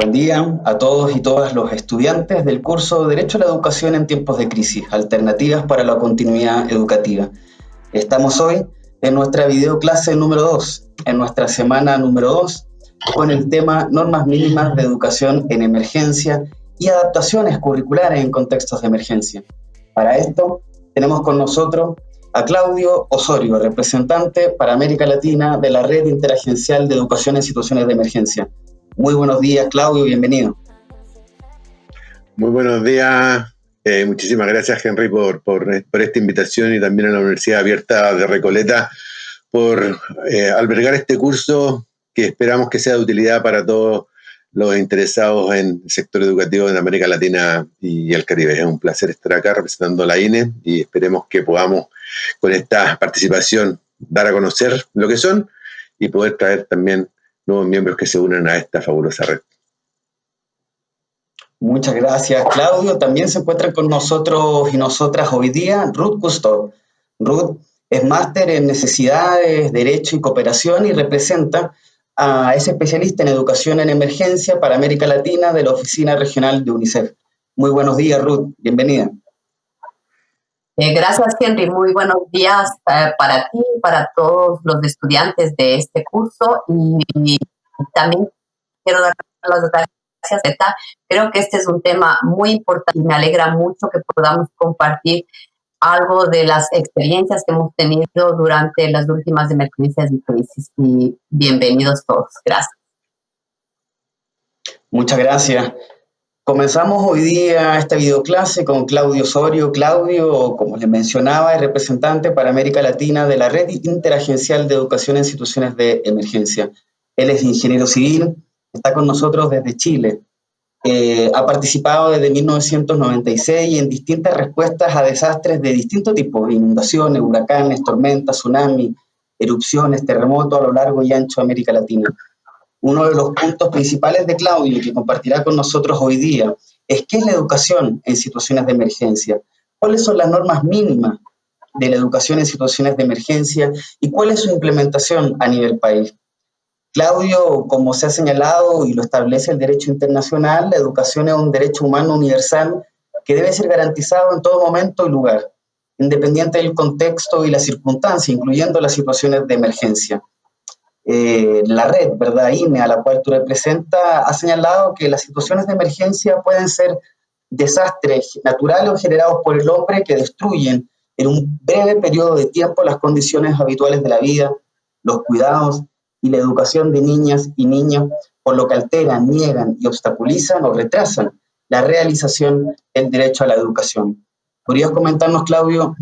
Buen día a todos y todas los estudiantes del curso Derecho a la Educación en tiempos de crisis, alternativas para la continuidad educativa. Estamos hoy en nuestra videoclase número 2, en nuestra semana número 2, con el tema Normas mínimas de educación en emergencia y adaptaciones curriculares en contextos de emergencia. Para esto tenemos con nosotros a Claudio Osorio, representante para América Latina de la Red Interagencial de Educación en Situaciones de Emergencia. Muy buenos días, Claudio, bienvenido. Muy buenos días, muchísimas gracias, Henry, por esta invitación, y también a la Universidad Abierta de Recoleta por albergar este curso que esperamos que sea de utilidad para todos los interesados en el sector educativo en América Latina y el Caribe. Es un placer estar acá representando a la INE y esperemos que podamos con esta participación dar a conocer lo que son y poder traer también nuevos miembros que se unan a esta fabulosa red. Muchas gracias, Claudio. También se encuentra con nosotros y nosotras hoy día Ruth Cousteau. Ruth es máster en Necesidades, Derecho y Cooperación y representa a ese especialista en Educación en Emergencia para América Latina de la Oficina Regional de UNICEF. Muy buenos días, Ruth. Bienvenida. Gracias, Henry. Muy buenos días para ti, para todos los estudiantes de este curso, y también quiero dar las gracias. Creo que este es un tema muy importante y me alegra mucho que podamos compartir algo de las experiencias que hemos tenido durante las últimas emergencias y crisis. Y bienvenidos todos. Gracias. Muchas gracias. Comenzamos hoy día esta videoclase con Claudio Osorio. Claudio, como les mencionaba, es representante para América Latina de la Red Interagencial de Educación en Situaciones de Emergencia. Él es ingeniero civil, está con nosotros desde Chile. Ha participado desde 1996 en distintas respuestas a desastres de distintos tipos: inundaciones, huracanes, tormentas, tsunamis, erupciones, terremotos a lo largo y ancho de América Latina. Uno de los puntos principales de Claudio, y que compartirá con nosotros hoy día, es qué es la educación en situaciones de emergencia, cuáles son las normas mínimas de la educación en situaciones de emergencia y cuál es su implementación a nivel país. Claudio, como se ha señalado y lo establece el derecho internacional, la educación es un derecho humano universal que debe ser garantizado en todo momento y lugar, independiente del contexto y la circunstancia, incluyendo las situaciones de emergencia. La red, ¿verdad? INE, a la cual tú representas, ha señalado que las situaciones de emergencia pueden ser desastres naturales o generados por el hombre que destruyen en un breve periodo de tiempo las condiciones habituales de la vida, los cuidados y la educación de niñas y niños, por lo que alteran, niegan y obstaculizan o retrasan la realización del derecho a la educación. ¿Podrías comentarnos, Claudio,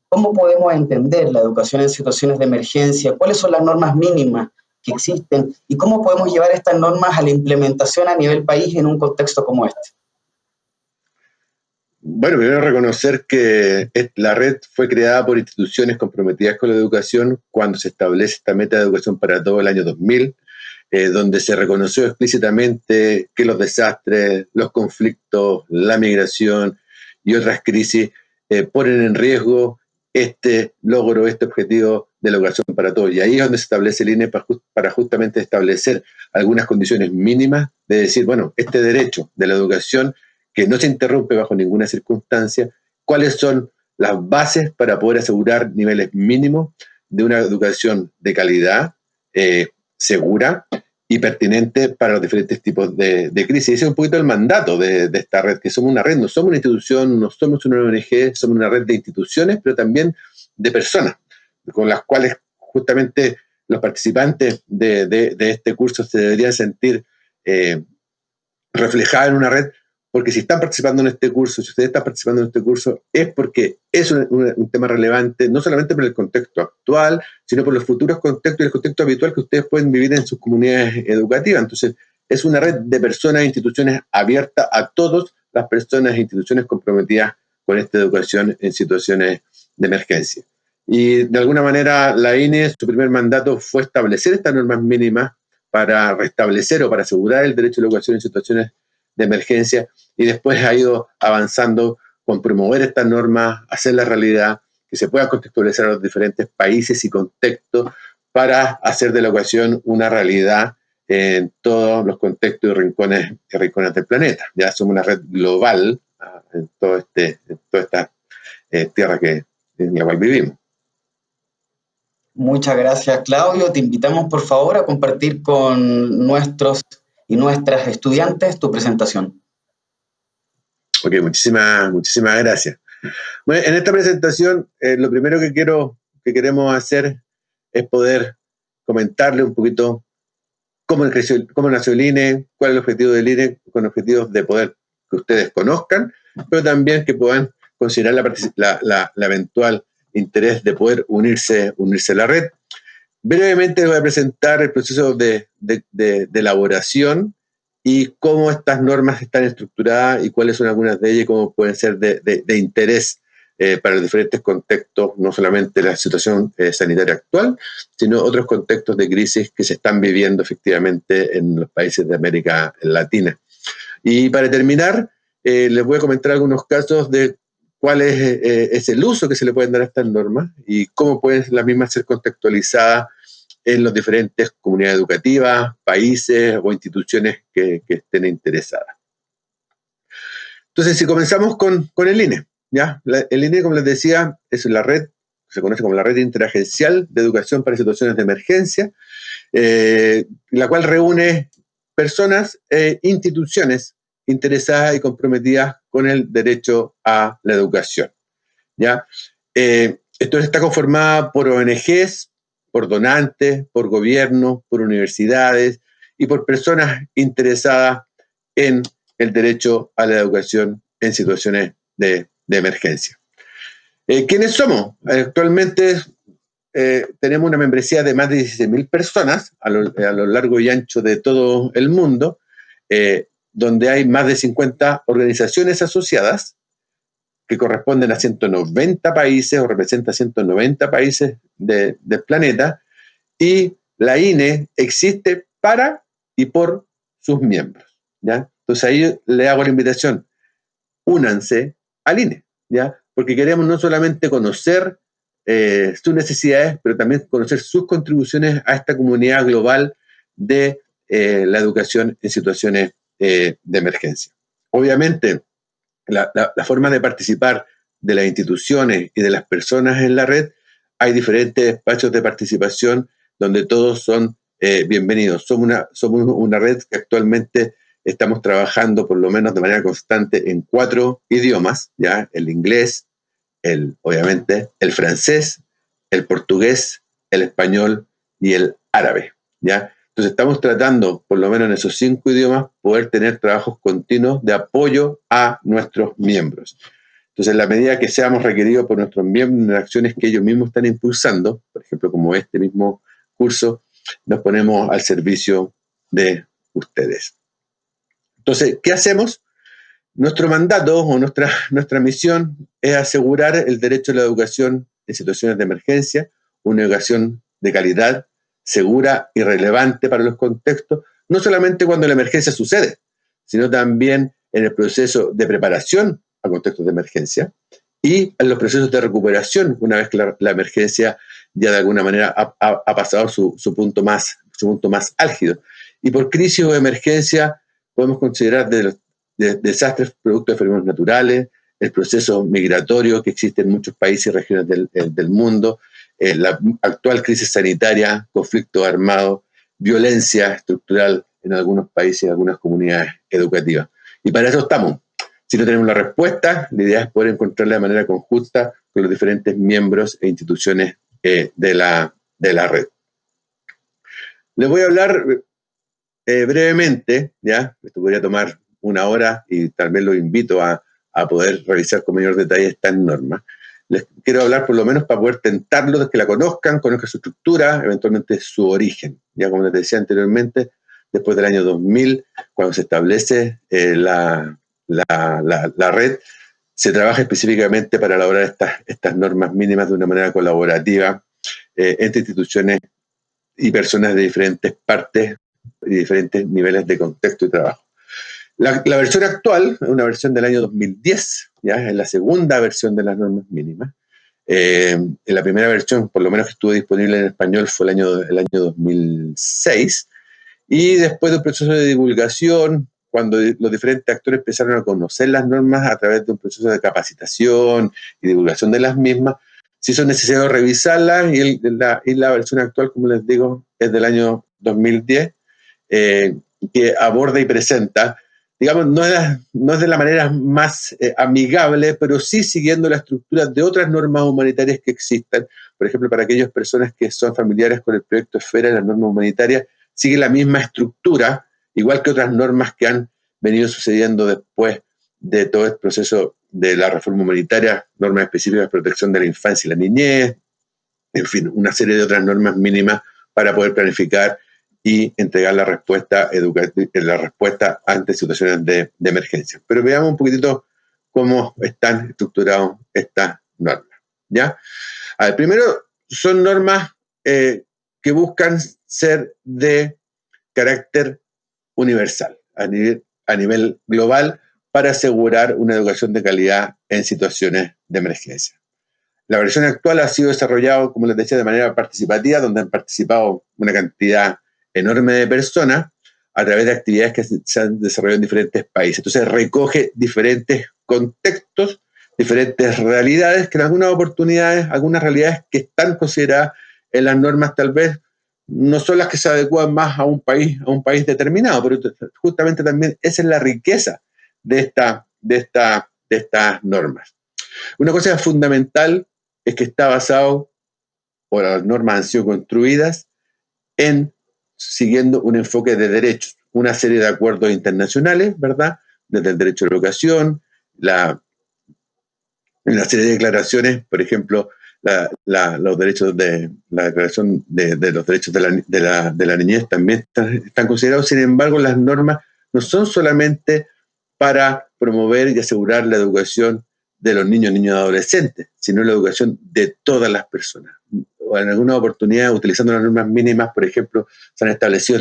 cómo podemos entender la educación en situaciones de emergencia? ¿Cuáles son las normas mínimas que existen? ¿Y cómo podemos llevar estas normas a la implementación a nivel país en un contexto como este? Bueno, primero reconocer que la red fue creada por instituciones comprometidas con la educación cuando se establece esta meta de educación para todo el año 2000, donde se reconoció explícitamente que los desastres, los conflictos, la migración y otras crisis ponen en riesgo este logro, este objetivo de la educación para todos. Y ahí es donde se establece el INE para justamente establecer algunas condiciones mínimas de decir, bueno, este derecho de la educación que no se interrumpe bajo ninguna circunstancia, cuáles son las bases para poder asegurar niveles mínimos de una educación de calidad, segura y pertinente para los diferentes tipos de crisis. Ese es un poquito el mandato de esta red, que somos una red, no somos una institución, no somos una ONG, somos una red de instituciones, pero también de personas, con las cuales justamente los participantes de este curso se deberían sentir reflejados en una red, porque si están participando en este curso, si ustedes están participando en este curso, es porque es un tema relevante, no solamente por el contexto actual, sino por los futuros contextos y el contexto habitual que ustedes pueden vivir en sus comunidades educativas. Entonces, es una red de personas e instituciones abierta a todas las personas e instituciones comprometidas con esta educación en situaciones de emergencia. Y de alguna manera la INE, su primer mandato fue establecer estas normas mínimas para restablecer o para asegurar el derecho a la educación en situaciones de emergencia, y después ha ido avanzando con promover estas normas, hacerlas realidad, que se puedan contextualizar a los diferentes países y contextos para hacer de la educación una realidad en todos los contextos y rincones del planeta. Ya somos una red global en toda esta tierra en la cual vivimos. Muchas gracias, Claudio. Te invitamos, por favor, a compartir con nuestros y nuestras estudiantes tu presentación. Ok, muchísimas gracias. Bueno, en esta presentación, lo primero que queremos hacer es poder comentarle un poquito cómo nació el INE, cuál es el objetivo del INE, con objetivos de poder que ustedes conozcan, pero también que puedan considerar la eventual interés de poder unirse a la red. Brevemente voy a presentar el proceso de elaboración y cómo estas normas están estructuradas y cuáles son algunas de ellas y cómo pueden ser de interés para los diferentes contextos, no solamente la situación sanitaria actual, sino otros contextos de crisis que se están viviendo efectivamente en los países de América Latina. Y para terminar, les voy a comentar algunos casos de cuál es el uso que se le pueden dar a estas normas y cómo pueden las mismas ser contextualizadas en las diferentes comunidades educativas, países o instituciones que estén interesadas. Entonces, si comenzamos con el INE, ¿ya? El INE, como les decía, es la red, se conoce como la Red Interagencial de Educación para Situaciones de Emergencia, la cual reúne personas e instituciones interesadas y comprometidas con el derecho a la educación, ¿ya? Esto está conformada por ONGs, por donantes, por gobiernos, por universidades y por personas interesadas en el derecho a la educación en situaciones de emergencia. ¿Quiénes somos? Actualmente tenemos una membresía de más de 16.000 personas a lo largo y ancho de todo el mundo, donde hay más de 50 organizaciones asociadas que corresponden a 190 países o representan 190 países del planeta, y la INE existe para y por sus miembros, ¿ya? Entonces ahí le hago la invitación, únanse al INE, ¿ya? Porque queremos no solamente conocer sus necesidades, pero también conocer sus contribuciones a esta comunidad global de la educación en situaciones de emergencia. Obviamente, la forma de participar de las instituciones y de las personas en la red, hay diferentes espacios de participación donde todos son bienvenidos. Somos una red que actualmente estamos trabajando por lo menos de manera constante en 4 idiomas, ¿ya? El inglés, obviamente, el francés, el portugués, el español y el árabe, ¿ya? Entonces estamos tratando, por lo menos en esos 5 idiomas, poder tener trabajos continuos de apoyo a nuestros miembros. Entonces, en la medida que seamos requeridos por nuestros miembros en acciones que ellos mismos están impulsando, por ejemplo, como este mismo curso, nos ponemos al servicio de ustedes. Entonces, ¿qué hacemos? Nuestro mandato o nuestra misión es asegurar el derecho a la educación en situaciones de emergencia, una educación de calidad, segura y relevante para los contextos, no solamente cuando la emergencia sucede, sino también en el proceso de preparación a contextos de emergencia y en los procesos de recuperación una vez que la emergencia ya de alguna manera ha pasado su punto más álgido. Y por crisis o emergencia podemos considerar de desastres producto de fenómenos naturales, el proceso migratorio que existe en muchos países y regiones del mundo, la actual crisis sanitaria, conflicto armado, violencia estructural en algunos países y en algunas comunidades educativas. Y para eso estamos. Si no tenemos la respuesta, la idea es poder encontrarla de manera conjunta con los diferentes miembros e instituciones de la red. Les voy a hablar brevemente, ¿ya? Esto podría tomar 1 hora y tal vez los invito a poder revisar con mayor detalle estas normas. Les quiero hablar por lo menos para poder tentarlos de que la conozcan su estructura, eventualmente su origen. Ya como les decía anteriormente, después del año 2000, cuando se establece la red, se trabaja específicamente para elaborar estas normas mínimas de una manera colaborativa entre instituciones y personas de diferentes partes y diferentes niveles de contexto y trabajo. La versión actual es una versión del año 2010, ¿ya? Es la segunda versión de las normas mínimas. En la primera versión, por lo menos que estuvo disponible en español, fue el año 2006, Y después de un proceso de divulgación, cuando los diferentes actores empezaron a conocer las normas a través de un proceso de capacitación y divulgación de las mismas, se hizo necesario revisarlas y la versión actual, como les digo, es del año 2010, que aborda y presenta, digamos, no es de la manera más amigable, pero sí siguiendo la estructura de otras normas humanitarias que existan. Por ejemplo, para aquellas personas que son familiares con el proyecto Esfera, las normas humanitarias sigue la misma estructura, igual que otras normas que han venido sucediendo después de todo el proceso de la reforma humanitaria, normas específicas de protección de la infancia y la niñez, en fin, una serie de otras normas mínimas para poder planificar y entregar la respuesta ante situaciones de emergencia. Pero veamos un poquitito cómo están estructuradas estas normas, ¿ya? A ver, primero, son normas que buscan ser de carácter universal, a nivel global, para asegurar una educación de calidad en situaciones de emergencia. La versión actual ha sido desarrollada, como les decía, de manera participativa, donde han participado una cantidad enorme de personas a través de actividades que se han desarrollado en diferentes países. Entonces recoge diferentes contextos, diferentes realidades, que en algunas oportunidades, algunas realidades que están consideradas en las normas tal vez no son las que se adecuan más a un país determinado, pero justamente también esa es la riqueza de estas normas. Una cosa fundamental es que está basado, o las normas han sido construidas, en siguiendo un enfoque de derechos, una serie de acuerdos internacionales, ¿verdad? Desde el derecho a la educación, una serie de declaraciones, por ejemplo, los derechos la declaración de los derechos de la niñez también están considerados. Sin embargo, las normas no son solamente para promover y asegurar la educación de los niños y adolescentes, sino la educación de todas las personas. O en alguna oportunidad, utilizando las normas mínimas, por ejemplo, se han establecido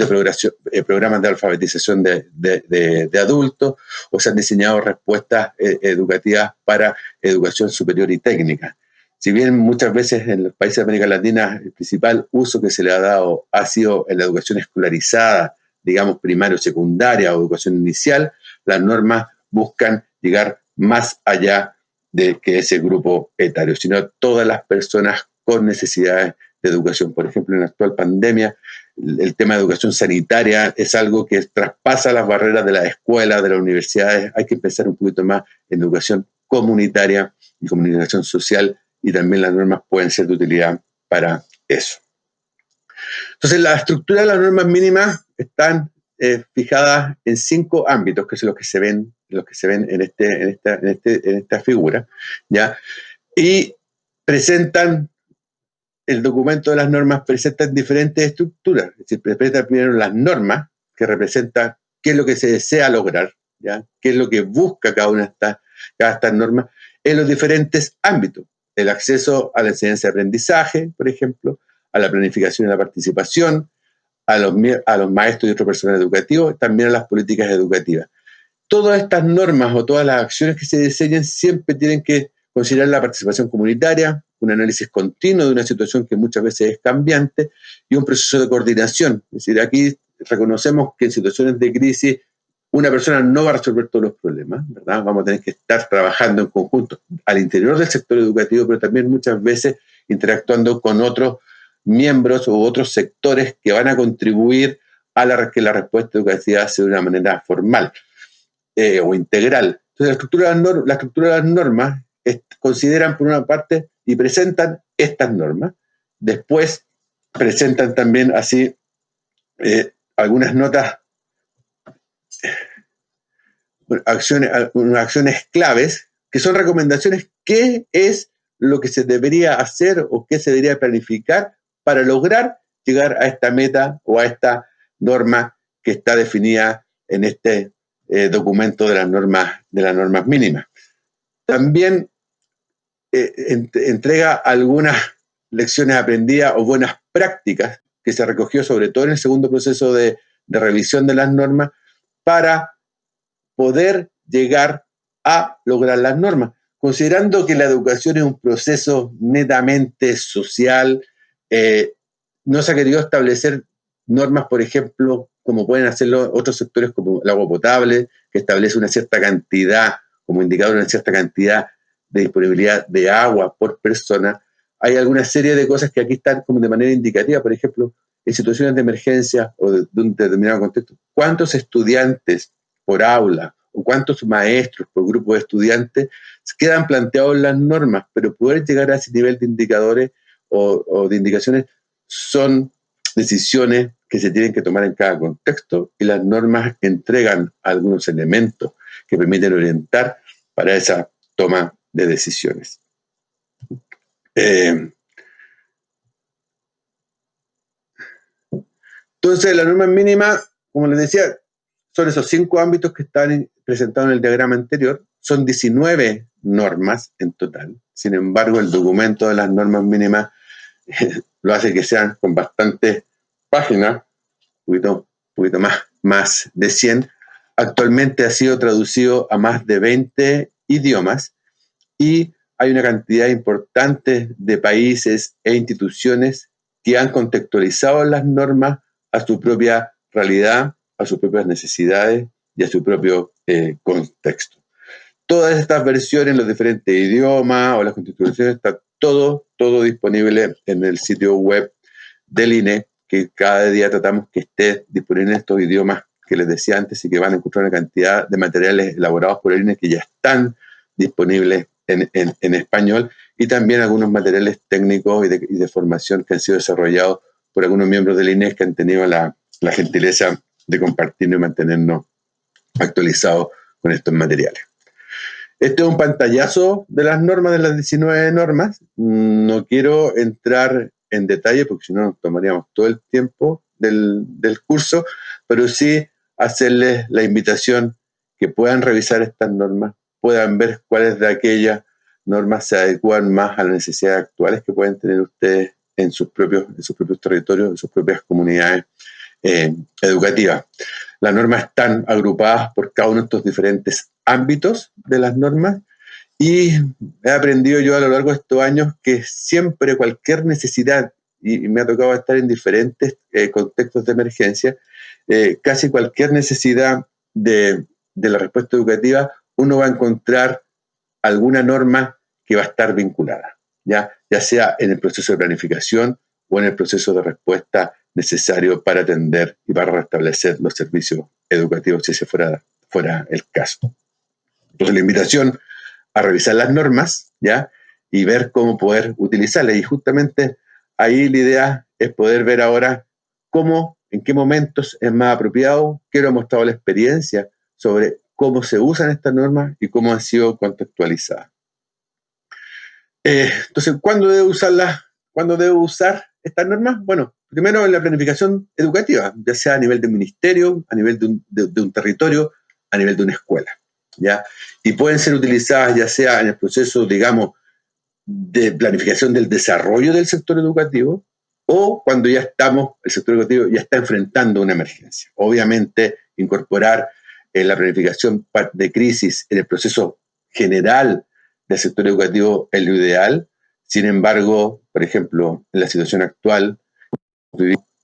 programas de alfabetización de adultos, o se han diseñado respuestas educativas para educación superior y técnica. Si bien muchas veces en los países de América Latina el principal uso que se le ha dado ha sido en la educación escolarizada, digamos primaria o secundaria o educación inicial, las normas buscan llegar más allá de que ese grupo etario, sino todas las personas con necesidades de educación. Por ejemplo, en la actual pandemia, el tema de educación sanitaria es algo que traspasa las barreras de las escuelas, de las universidades. Hay que pensar un poquito más en educación comunitaria y comunicación social, y también las normas pueden ser de utilidad para eso. Entonces, la estructura de las normas mínimas están fijadas en 5 ámbitos, que son los que se ven en esta figura, ¿ya? Y presentan, el documento de las normas presenta diferentes estructuras, es decir, presenta primero las normas, que representan qué es lo que se desea lograr, ¿ya? Qué es lo que busca cada estas normas en los diferentes ámbitos. El acceso a la enseñanza y aprendizaje, por ejemplo, a la planificación y la participación, a los maestros y otro personal educativo, también a las políticas educativas. Todas estas normas o todas las acciones que se diseñan siempre tienen que considerar la participación comunitaria, un análisis continuo de una situación que muchas veces es cambiante y un proceso de coordinación. Es decir, aquí reconocemos que en situaciones de crisis una persona no va a resolver todos los problemas, ¿verdad? Vamos a tener que estar trabajando en conjunto al interior del sector educativo, pero también muchas veces interactuando con otros miembros u otros sectores que van a contribuir a que la respuesta educativa sea de una manera formal o integral. Entonces, la estructura de las normas consideran por una parte y presentan estas normas. Después presentan también así algunas notas, acciones claves, que son recomendaciones, qué es lo que se debería hacer o qué se debería planificar para lograr llegar a esta meta o a esta norma que está definida en este documento de las normas mínimas. También entrega algunas lecciones aprendidas o buenas prácticas que se recogió sobre todo en el segundo proceso de revisión de las normas para poder llegar a lograr las normas, considerando que la educación es un proceso netamente social. No se ha querido establecer normas, por ejemplo, como pueden hacerlo otros sectores como el agua potable, que establece una cierta cantidad, como indicador, una cierta cantidad de disponibilidad de agua por persona. Hay alguna serie de cosas que aquí están como de manera indicativa, por ejemplo, en situaciones de emergencia o de un determinado contexto, ¿cuántos estudiantes por aula o cuántos maestros por grupo de estudiantes quedan planteados en las normas? Pero poder llegar a ese nivel de indicadores o de indicaciones son decisiones que se tienen que tomar en cada contexto, y las normas entregan algunos elementos que permiten orientar para esa toma de decisiones. Entonces, la norma mínima, como les decía, son esos 5 ámbitos que están presentados en el diagrama anterior. Son 19 normas en total. Sin embargo, el documento de las normas mínimas lo hace que sean con bastantes páginas, un poquito más de 100. Actualmente ha sido traducido a más de 20 idiomas y hay una cantidad importante de países e instituciones que han contextualizado las normas a su propia realidad, a sus propias necesidades y a su propio contexto. Todas estas versiones, los diferentes idiomas o las contextualizaciones, está todo disponible en el sitio web del INE, que cada día tratamos que esté disponible en estos idiomas que les decía antes, y que van a encontrar una cantidad de materiales elaborados por el INE que ya están disponibles en español, y también algunos materiales técnicos y de formación que han sido desarrollados por algunos miembros del INE que han tenido la gentileza de compartirnos y mantenernos actualizados con estos materiales. Este es un pantallazo de las normas, de las 19 normas. No quiero entrar en detalle porque si no nos tomaríamos todo el tiempo del curso, pero sí hacerles la invitación que puedan revisar estas normas, puedan ver cuáles de aquellas normas se adecuan más a las necesidades actuales que pueden tener ustedes en sus propios territorios, en sus propias comunidades educativas. Las normas están agrupadas por cada uno de estos diferentes ámbitos de las normas, y he aprendido yo a lo largo de estos años que siempre cualquier necesidad, y me ha tocado estar en diferentes contextos de emergencia, casi cualquier necesidad de la respuesta educativa, uno va a encontrar alguna norma que va a estar vinculada, ya sea en el proceso de planificación o en el proceso de respuesta necesario para atender y para restablecer los servicios educativos, si ese fuera el caso. Entonces, la invitación a revisar las normas, ¿ya? Y ver cómo poder utilizarlas. Y justamente ahí la idea es poder ver ahora cómo, en qué momentos es más apropiado, qué nos ha mostrado la experiencia sobre cómo se usan estas normas y cómo han sido contextualizadas. Entonces, ¿cuándo debo usarlas? ¿Cuándo debo usar estas normas? Bueno, primero en la planificación educativa, ya sea a nivel de ministerio, a nivel de un territorio, a nivel de una escuela, ¿ya? Y pueden ser utilizadas ya sea en el proceso, digamos, de planificación del desarrollo del sector educativo, o cuando ya el sector educativo ya está enfrentando una emergencia. Obviamente, incorporar la planificación de crisis en el proceso general del sector educativo es lo ideal. Sin embargo, por ejemplo, en la situación actual,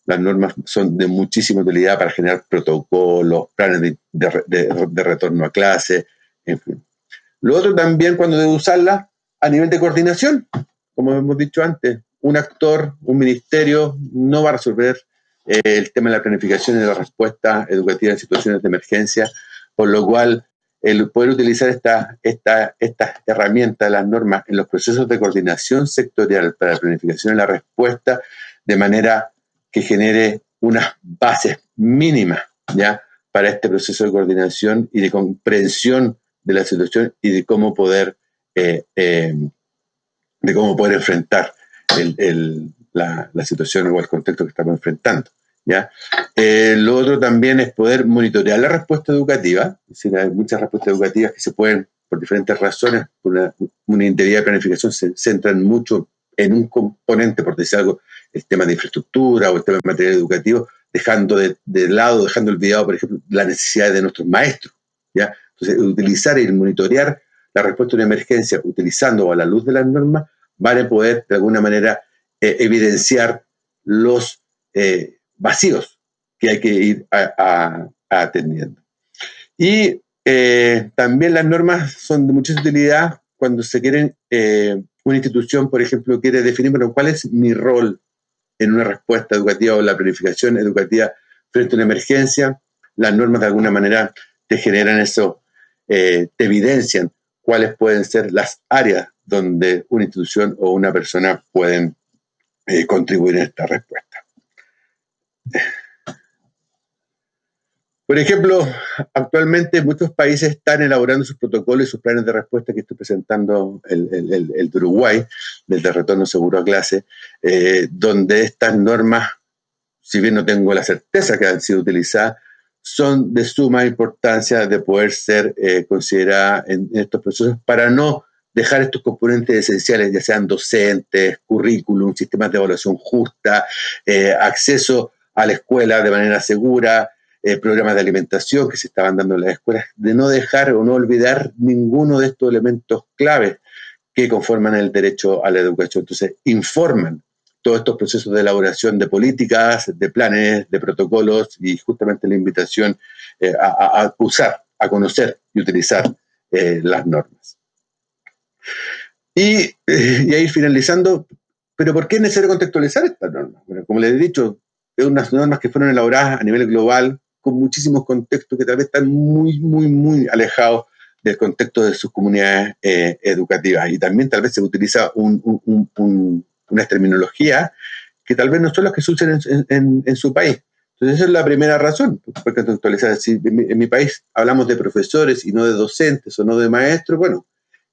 las normas son de muchísima utilidad para generar protocolos, planes de retorno a clase, en fin. Lo otro también, cuando debe usarlas, a nivel de coordinación, como hemos dicho antes, un actor, un ministerio, no va a resolver el tema de la planificación y de la respuesta educativa en situaciones de emergencia, por lo cual el poder utilizar esta herramienta de las normas en los procesos de coordinación sectorial para la planificación y la respuesta, de manera que genere unas bases mínimas, ¿ya?, para este proceso de coordinación y de comprensión de la situación y de cómo poder enfrentar la situación o el contexto que estamos enfrentando, ¿ya? Lo otro también es poder monitorear la respuesta educativa. Es decir, hay muchas respuestas educativas que se pueden, por diferentes razones, por una integridad de planificación, se centran mucho en un componente, por decir algo, el tema de infraestructura o el tema de material educativo, dejando olvidado, por ejemplo, las necesidades de nuestros maestros, ¿ya? Entonces, utilizar y monitorear la respuesta a una emergencia utilizando a la luz de las normas van a poder, de alguna manera, evidenciar los vacíos que hay que ir atendiendo. Y también las normas son de mucha utilidad cuando se quieren, una institución, por ejemplo, quiere definir, bueno, cuál es mi rol en una respuesta educativa o la planificación educativa frente a una emergencia. Las normas de alguna manera te generan eso, te evidencian cuáles pueden ser las áreas donde una institución o una persona pueden contribuir en esta respuesta. Por ejemplo, actualmente muchos países están elaborando sus protocolos y sus planes de respuesta, que estoy presentando el de Uruguay, del de retorno seguro a clase, donde estas normas, si bien no tengo la certeza que han sido utilizadas, son de suma importancia de poder ser consideradas en estos procesos para no dejar estos componentes esenciales, ya sean docentes, currículum, sistemas de evaluación justa, acceso a la escuela de manera segura, programas de alimentación que se estaban dando en las escuelas, de no dejar o no olvidar ninguno de estos elementos claves que conforman el derecho a la educación. Entonces, informan todos estos procesos de elaboración de políticas, de planes, de protocolos, y justamente la invitación a usar, a conocer y utilizar las normas. Y ir finalizando, pero ¿por qué es necesario contextualizar estas normas? Bueno, como les he dicho, es unas normas que fueron elaboradas a nivel global, con muchísimos contextos que tal vez están muy alejados del contexto de sus comunidades educativas. Y también tal vez se utiliza unas terminologías que tal vez no son las que se usan en su país. Entonces esa es la primera razón por contextualizar. Si en mi país hablamos de profesores y no de docentes o no de maestros, bueno,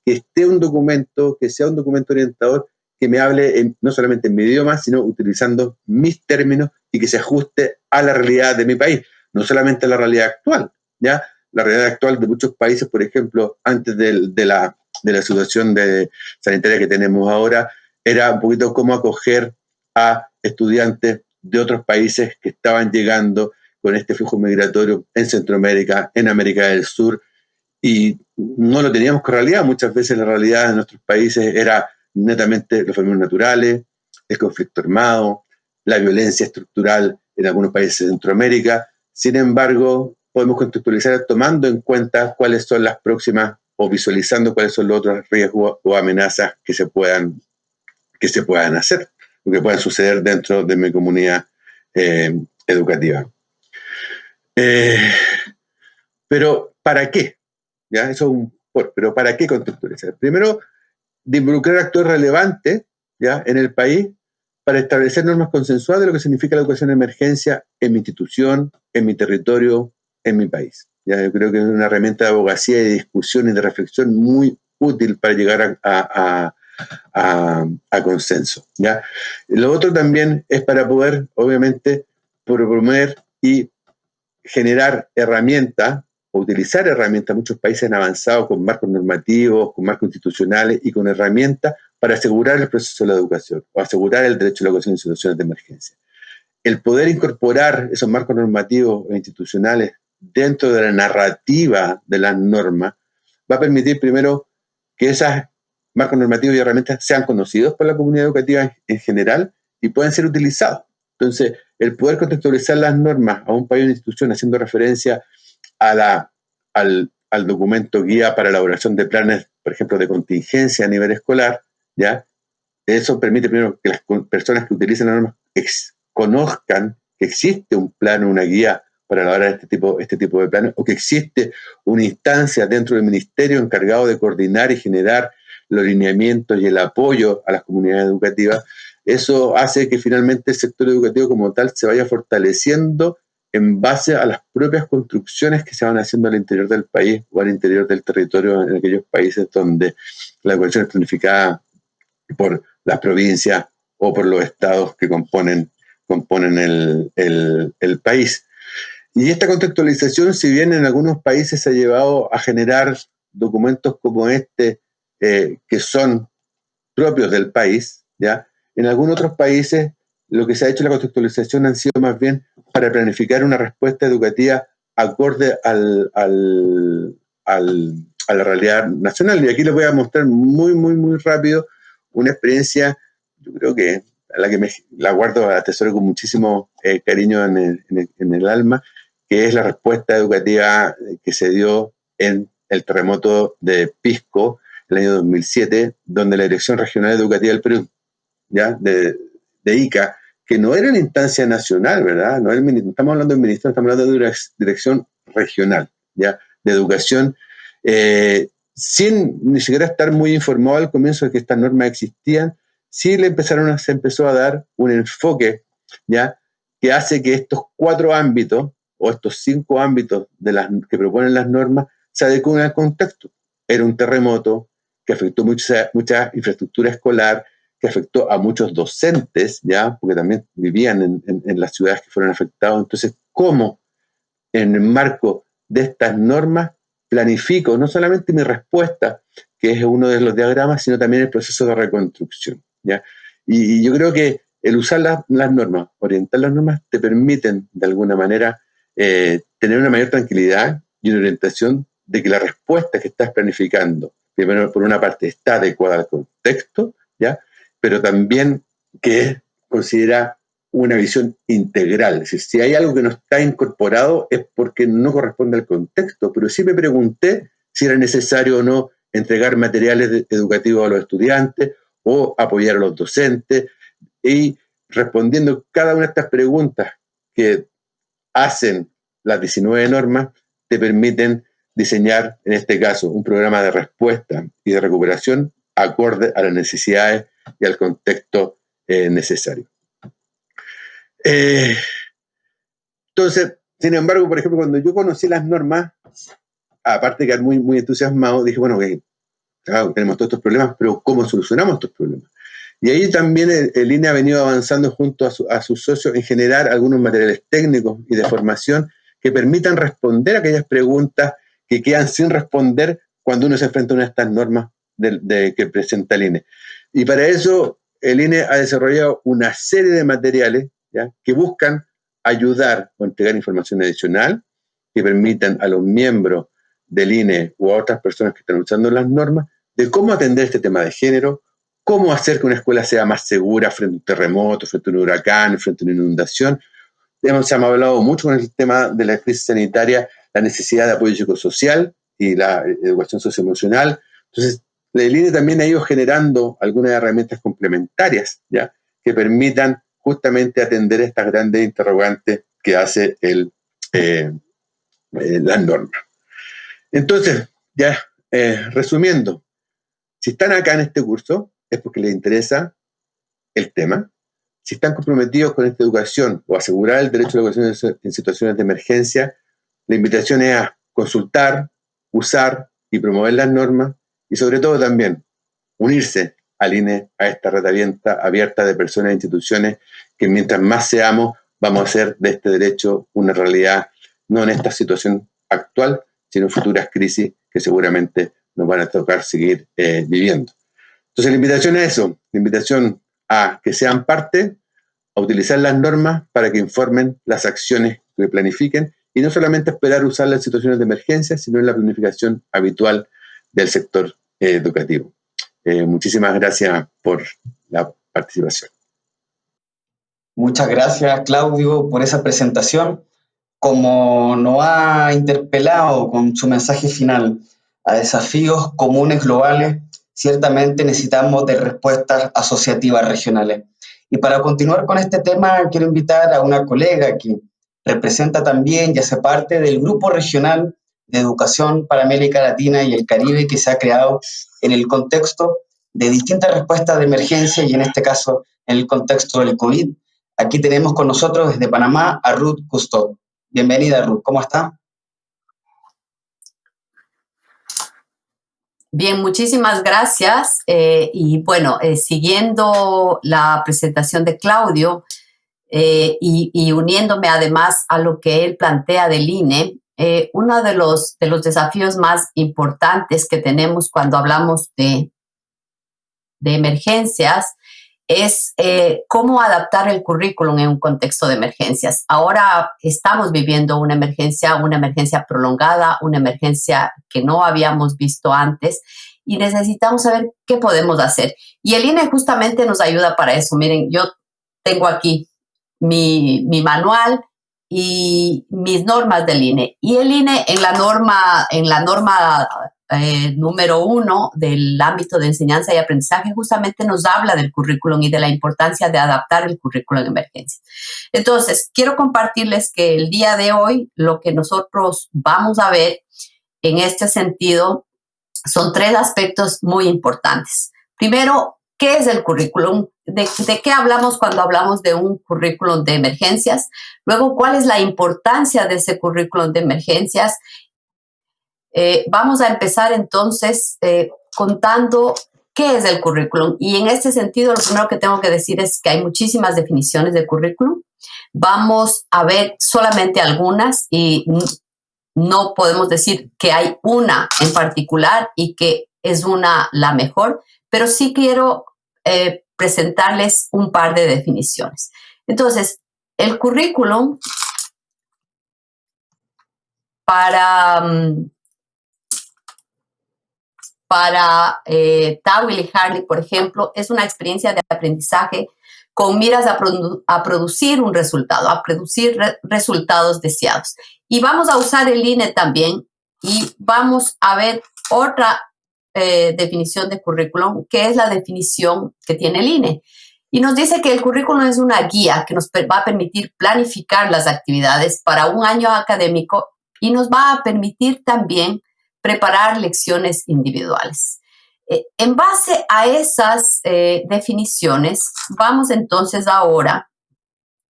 que esté un documento, que sea un documento orientador, que me hable no solamente en mi idioma, sino utilizando mis términos y que se ajuste a la realidad de mi país, no solamente a la realidad actual, ¿ya? La realidad actual de muchos países, por ejemplo, antes de la situación sanitaria que tenemos ahora, era un poquito cómo acoger a estudiantes de otros países que estaban llegando con este flujo migratorio en Centroamérica, en América del Sur, y no lo teníamos con realidad. Muchas veces la realidad de nuestros países era netamente los fenómenos naturales, el conflicto armado, la violencia estructural en algunos países de Centroamérica. Sin embargo, podemos contextualizar tomando en cuenta cuáles son las próximas o visualizando cuáles son los otros riesgos o amenazas que se puedan hacer o que puedan suceder dentro de mi comunidad educativa. Pero, ¿para qué? ¿Ya? Eso pero ¿para qué contextualizar? Primero, de involucrar actores relevantes, ¿ya?, en el país para establecer normas consensuadas de lo que significa la educación de emergencia en mi institución, en mi territorio, en mi país. ¿Ya? Yo creo que es una herramienta de abogacía y de discusión y de reflexión muy útil para llegar a consenso, ¿ya? Lo otro también es para poder, obviamente, promover y generar herramientas o utilizar herramientas. Muchos países han avanzado con marcos normativos, con marcos institucionales y con herramientas para asegurar el proceso de la educación o asegurar el derecho a la educación en situaciones de emergencia. El poder incorporar esos marcos normativos e institucionales dentro de la narrativa de las normas va a permitir primero que esos marcos normativos y herramientas sean conocidos por la comunidad educativa en general y puedan ser utilizados. Entonces, el poder contextualizar las normas a un país o una institución haciendo referencia al documento guía para elaboración de planes, por ejemplo, de contingencia a nivel escolar, ¿ya? Eso permite primero que las personas que utilicen las normas conozcan que existe un plan o una guía para elaborar este tipo de planes, o que existe una instancia dentro del ministerio encargado de coordinar y generar los lineamientos y el apoyo a las comunidades educativas. Eso hace que finalmente el sector educativo como tal se vaya fortaleciendo en base a las propias construcciones que se van haciendo al interior del país o al interior del territorio en aquellos países donde la educación es planificada por las provincias o por los estados que componen el país. Y esta contextualización, si bien en algunos países se ha llevado a generar documentos como este, que son propios del país, ¿ya?, en algunos otros países lo que se ha hecho en la contextualización han sido más bien para planificar una respuesta educativa acorde a la realidad nacional. Y aquí les voy a mostrar muy rápido una experiencia, yo creo que la que la guardo, atesoro con muchísimo cariño en el alma, que es la respuesta educativa que se dio en el terremoto de Pisco, el año 2007, donde la Dirección Regional Educativa del Perú, ¿ya? De ICA, que no era una instancia nacional, ¿verdad? No estamos hablando del ministerio, estamos hablando de una dirección regional, ¿ya? De educación, sin ni siquiera estar muy informado al comienzo de que estas normas existían, sí se empezó a dar un enfoque, ¿ya? Que hace que estos 4 ámbitos, o estos 5 ámbitos que proponen las normas, se adecúen al contexto. Era un terremoto que afectó mucha infraestructura escolar, que afectó a muchos docentes, ¿ya? Porque también vivían en las ciudades que fueron afectadas. Entonces, ¿cómo en el marco de estas normas planifico no solamente mi respuesta, que es uno de los diagramas, sino también el proceso de reconstrucción, ¿ya? Y yo creo que el usar las normas, orientar las normas, te permiten de alguna manera tener una mayor tranquilidad y una orientación de que la respuesta que estás planificando, primero por una parte, está adecuada al contexto, ¿ya? Pero también que considera una visión integral. Es decir, si hay algo que no está incorporado es porque no corresponde al contexto, pero sí me pregunté si era necesario o no entregar materiales educativos a los estudiantes o apoyar a los docentes, y respondiendo cada una de estas preguntas que hacen las 19 normas, te permiten diseñar, en este caso, un programa de respuesta y de recuperación acorde a las necesidades y al contexto necesario. Entonces, sin embargo, por ejemplo, cuando yo conocí las normas, aparte de quedar muy, muy entusiasmado, dije, bueno, claro, tenemos todos estos problemas, pero ¿cómo solucionamos estos problemas? Y ahí también el INE ha venido avanzando junto a sus socios en generar algunos materiales técnicos y de formación que permitan responder a aquellas preguntas que quedan sin responder cuando uno se enfrenta a una de estas normas que presenta el INE. Y para eso el INE ha desarrollado una serie de materiales, ¿ya?, que buscan ayudar o entregar información adicional que permitan a los miembros del INE u a otras personas que están usando las normas de cómo atender este tema de género, cómo hacer que una escuela sea más segura frente a un terremoto, frente a un huracán, frente a una inundación. Se ha hablado mucho con el tema de la crisis sanitaria, la necesidad de apoyo psicosocial y la educación socioemocional. Entonces, el INE también ha ido generando algunas herramientas complementarias, ¿ya?, que permitan justamente atender estas grandes interrogantes que hace las normas. Entonces, ya resumiendo, si están acá en este curso es porque les interesa el tema. Si están comprometidos con esta educación o asegurar el derecho a la educación en situaciones de emergencia, la invitación es a consultar, usar y promover las normas y sobre todo también unirse al INE, a esta red abierta de personas e instituciones que mientras más seamos vamos a hacer de este derecho una realidad, no en esta situación actual, sino en futuras crisis que seguramente nos van a tocar seguir viviendo. Entonces la invitación es eso, la invitación a que sean parte, a utilizar las normas para que informen las acciones que planifiquen y no solamente esperar usarlas en situaciones de emergencia, sino en la planificación habitual del sector educativo. Muchísimas gracias por la participación. Muchas gracias, Claudio, por esa presentación. Como nos ha interpelado con su mensaje final a desafíos comunes globales, ciertamente necesitamos de respuestas asociativas regionales. Y para continuar con este tema, quiero invitar a una colega que representa también y hace parte del Grupo Regional de Educación para América Latina y el Caribe, que se ha creado en el contexto de distintas respuestas de emergencia y en este caso en el contexto del COVID. Aquí tenemos con nosotros desde Panamá a Ruth Cousteau. Bienvenida, Ruth. ¿Cómo está? Bien, muchísimas gracias. Y bueno, siguiendo la presentación de Claudio y uniéndome además a lo que él plantea del INE, uno de los desafíos más importantes que tenemos cuando hablamos de emergencias es cómo adaptar el currículum en un contexto de emergencias. Ahora estamos viviendo una emergencia prolongada, una emergencia que no habíamos visto antes y necesitamos saber qué podemos hacer. Y el INE justamente nos ayuda para eso. Miren, yo tengo aquí mi manual y mis normas del INE. Y el INE en la norma número 1 del ámbito de enseñanza y aprendizaje justamente nos habla del currículum y de la importancia de adaptar el currículum en emergencia. Entonces, quiero compartirles que el día de hoy lo que nosotros vamos a ver en este sentido son 3 aspectos muy importantes. Primero, ¿qué es el currículum? ¿De qué hablamos cuando hablamos de un currículum de emergencias? Luego, ¿cuál es la importancia de ese currículum de emergencias? Vamos a empezar entonces contando qué es el currículum. Y en este sentido, lo primero que tengo que decir es que hay muchísimas definiciones de currículum. Vamos a ver solamente algunas y no podemos decir que hay una en particular y que es la mejor, pero sí quiero presentarles un par de definiciones. Entonces, el currículum para Tawil y Harley, por ejemplo, es una experiencia de aprendizaje con miras a producir un resultado, a producir resultados deseados. Y vamos a usar el INE también y vamos a ver otra definición de currículum, que es la definición que tiene el INE. Y nos dice que el currículum es una guía que nos va a permitir planificar las actividades para un año académico y nos va a permitir también preparar lecciones individuales. En base a esas definiciones, vamos entonces ahora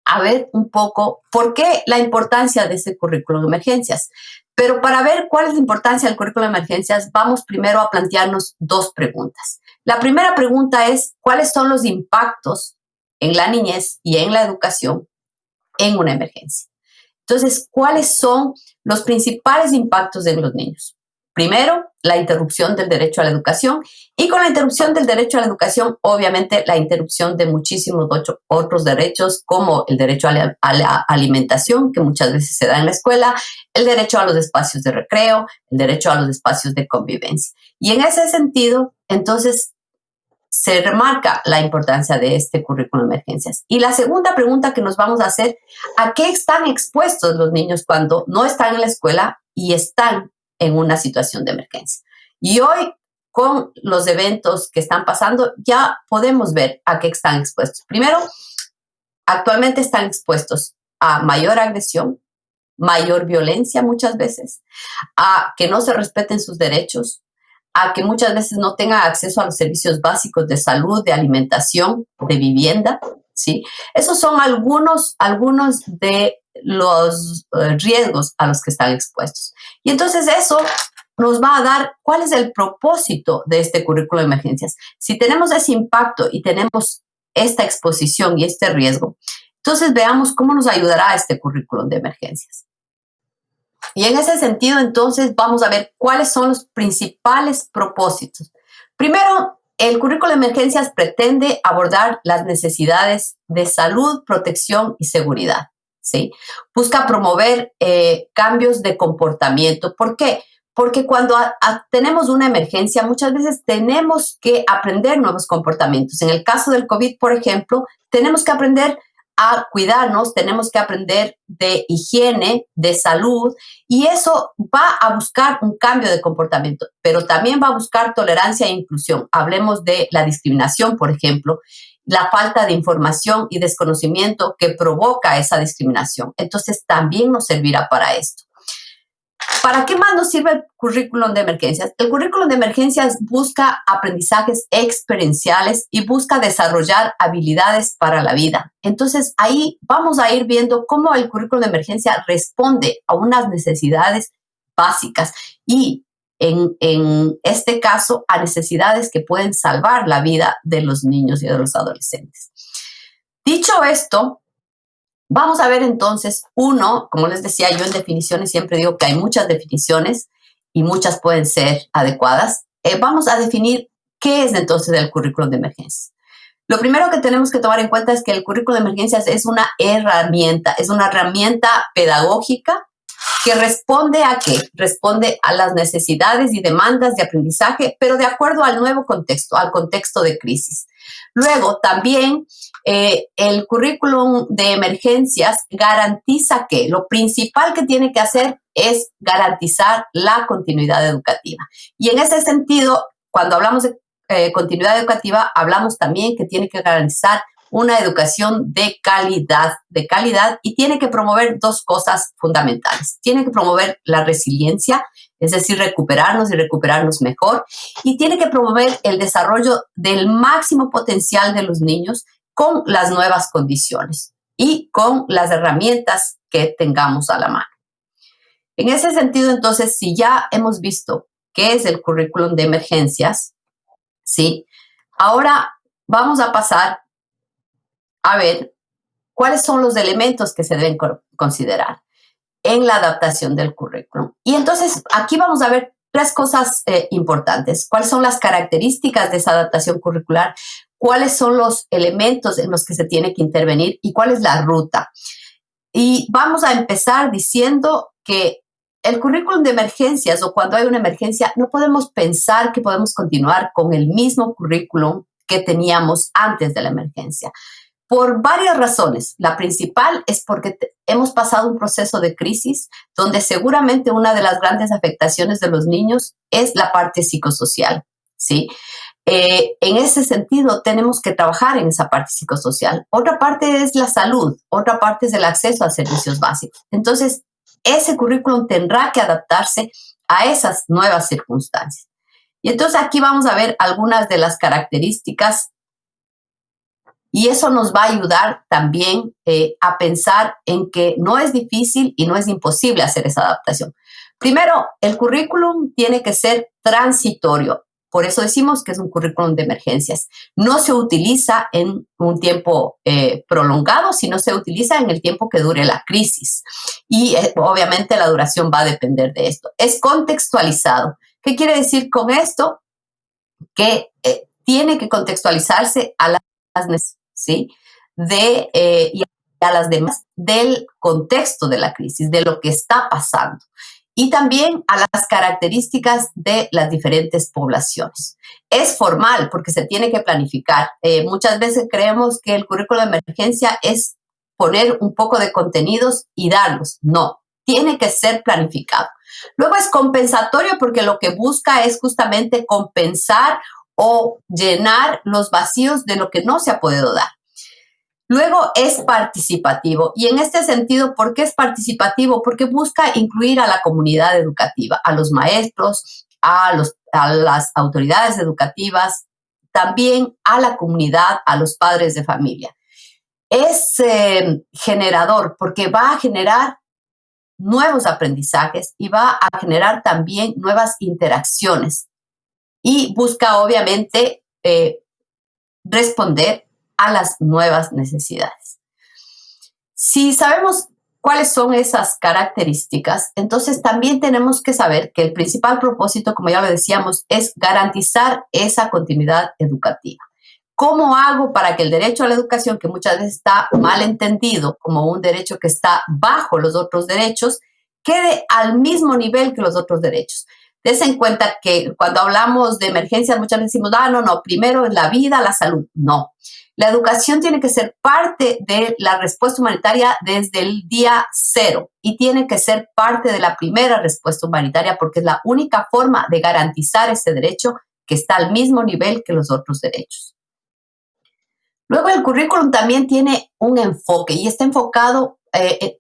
a ver un poco por qué la importancia de ese currículum de emergencias. Pero para ver cuál es la importancia del currículum de emergencias, vamos primero a plantearnos 2 preguntas. La primera pregunta es, ¿cuáles son los impactos en la niñez y en la educación en una emergencia? Entonces, ¿cuáles son los principales impactos en los niños? Primero, la interrupción del derecho a la educación y con la interrupción del derecho a la educación, obviamente, la interrupción de muchísimos otros derechos como el derecho a la alimentación, que muchas veces se da en la escuela, el derecho a los espacios de recreo, el derecho a los espacios de convivencia. Y en ese sentido, entonces, se remarca la importancia de este currículum de emergencias. Y la segunda pregunta que nos vamos a hacer, ¿a qué están expuestos los niños cuando no están en la escuela y están en una situación de emergencia? Y hoy, con los eventos que están pasando, ya podemos ver a qué están expuestos. Primero, actualmente están expuestos a mayor agresión, mayor violencia muchas veces, a que no se respeten sus derechos, a que muchas veces no tengan acceso a los servicios básicos de salud, de alimentación, de vivienda, ¿sí? Esos son algunos de los riesgos a los que están expuestos. Y entonces eso nos va a dar cuál es el propósito de este currículo de emergencias. Si tenemos ese impacto y tenemos esta exposición y este riesgo, entonces veamos cómo nos ayudará este currículo de emergencias. Y en ese sentido, entonces, vamos a ver cuáles son los principales propósitos. Primero, el currículo de emergencias pretende abordar las necesidades de salud, protección y seguridad, ¿sí? Busca promover cambios de comportamiento. ¿Por qué? Porque cuando tenemos una emergencia, muchas veces tenemos que aprender nuevos comportamientos. En el caso del COVID, por ejemplo, tenemos que aprender a cuidarnos, tenemos que aprender de higiene, de salud, y eso va a buscar un cambio de comportamiento, pero también va a buscar tolerancia e inclusión. Hablemos de la discriminación, por ejemplo, la falta de información y desconocimiento que provoca esa discriminación. Entonces, también nos servirá para esto. ¿Para qué más nos sirve el currículum de emergencias? El currículum de emergencias busca aprendizajes experienciales y busca desarrollar habilidades para la vida. Entonces, ahí vamos a ir viendo cómo el currículum de emergencia responde a unas necesidades básicas y, en este caso, a necesidades que pueden salvar la vida de los niños y de los adolescentes. Dicho esto, vamos a ver entonces, como les decía yo en definiciones, siempre digo que hay muchas definiciones y muchas pueden ser adecuadas. Vamos a definir qué es entonces el currículum de emergencias. Lo primero que tenemos que tomar en cuenta es que el currículum de emergencias es una herramienta pedagógica que responde ¿a qué? Responde a las necesidades y demandas de aprendizaje, pero de acuerdo al nuevo contexto, al contexto de crisis. Luego, también el currículum de emergencias garantiza que lo principal que tiene que hacer es garantizar la continuidad educativa. Y en ese sentido, cuando hablamos de continuidad educativa, hablamos también que tiene que garantizar una educación de calidad, y tiene que promover dos cosas fundamentales. Tiene que promover la resiliencia, es decir, recuperarnos y recuperarnos mejor, y tiene que promover el desarrollo del máximo potencial de los niños con las nuevas condiciones y con las herramientas que tengamos a la mano. En ese sentido, entonces, si ya hemos visto qué es el currículum de emergencias, ¿sí? Ahora vamos a pasar a ver cuáles son los elementos que se deben considerar en la adaptación del currículum. Y entonces aquí vamos a ver tres cosas importantes. ¿Cuáles son las características de esa adaptación curricular? ¿Cuáles son los elementos en los que se tiene que intervenir? ¿Y cuál es la ruta? Y vamos a empezar diciendo que el currículum de emergencias, o cuando hay una emergencia, no podemos pensar que podemos continuar con el mismo currículum que teníamos antes de la emergencia. Por varias razones. La principal es porque hemos pasado un proceso de crisis donde seguramente una de las grandes afectaciones de los niños es la parte psicosocial, ¿sí? En ese sentido, tenemos que trabajar en esa parte psicosocial. Otra parte es la salud, otra parte es el acceso a servicios básicos. Entonces, ese currículum tendrá que adaptarse a esas nuevas circunstancias. Y entonces aquí vamos a ver algunas de las características. Y eso nos va a ayudar también a pensar en que no es difícil y no es imposible hacer esa adaptación. Primero, el currículum tiene que ser transitorio. Por eso decimos que es un currículum de emergencias. No se utiliza en un tiempo prolongado, sino se utiliza en el tiempo que dure la crisis. Y obviamente la duración va a depender de esto. Es contextualizado. ¿Qué quiere decir con esto? Que tiene que contextualizarse a las necesidades, ¿sí? Y a las demás del contexto de la crisis, de lo que está pasando, y también a las características de las diferentes poblaciones. Es formal porque se tiene que planificar. Muchas veces creemos que el currículo de emergencia es poner un poco de contenidos y darlos. No, tiene que ser planificado. Luego es compensatorio porque lo que busca es justamente compensar o llenar los vacíos de lo que no se ha podido dar. Luego es participativo, y en este sentido, ¿por qué es participativo? Porque busca incluir a la comunidad educativa, a los maestros, a las autoridades educativas, también a la comunidad, a los padres de familia. Es generador porque va a generar nuevos aprendizajes y va a generar también nuevas interacciones, y busca obviamente responder a las nuevas necesidades. Si sabemos cuáles son esas características, entonces también tenemos que saber que el principal propósito, como ya lo decíamos, es garantizar esa continuidad educativa. ¿Cómo hago para que el derecho a la educación, que muchas veces está mal entendido como un derecho que está bajo los otros derechos, quede al mismo nivel que los otros derechos? Des en cuenta que cuando hablamos de emergencias muchas veces decimos, no, primero es la vida, la salud. No. La educación tiene que ser parte de la respuesta humanitaria desde el día cero, y tiene que ser parte de la primera respuesta humanitaria porque es la única forma de garantizar ese derecho que está al mismo nivel que los otros derechos. Luego el currículum también tiene un enfoque, y está enfocado,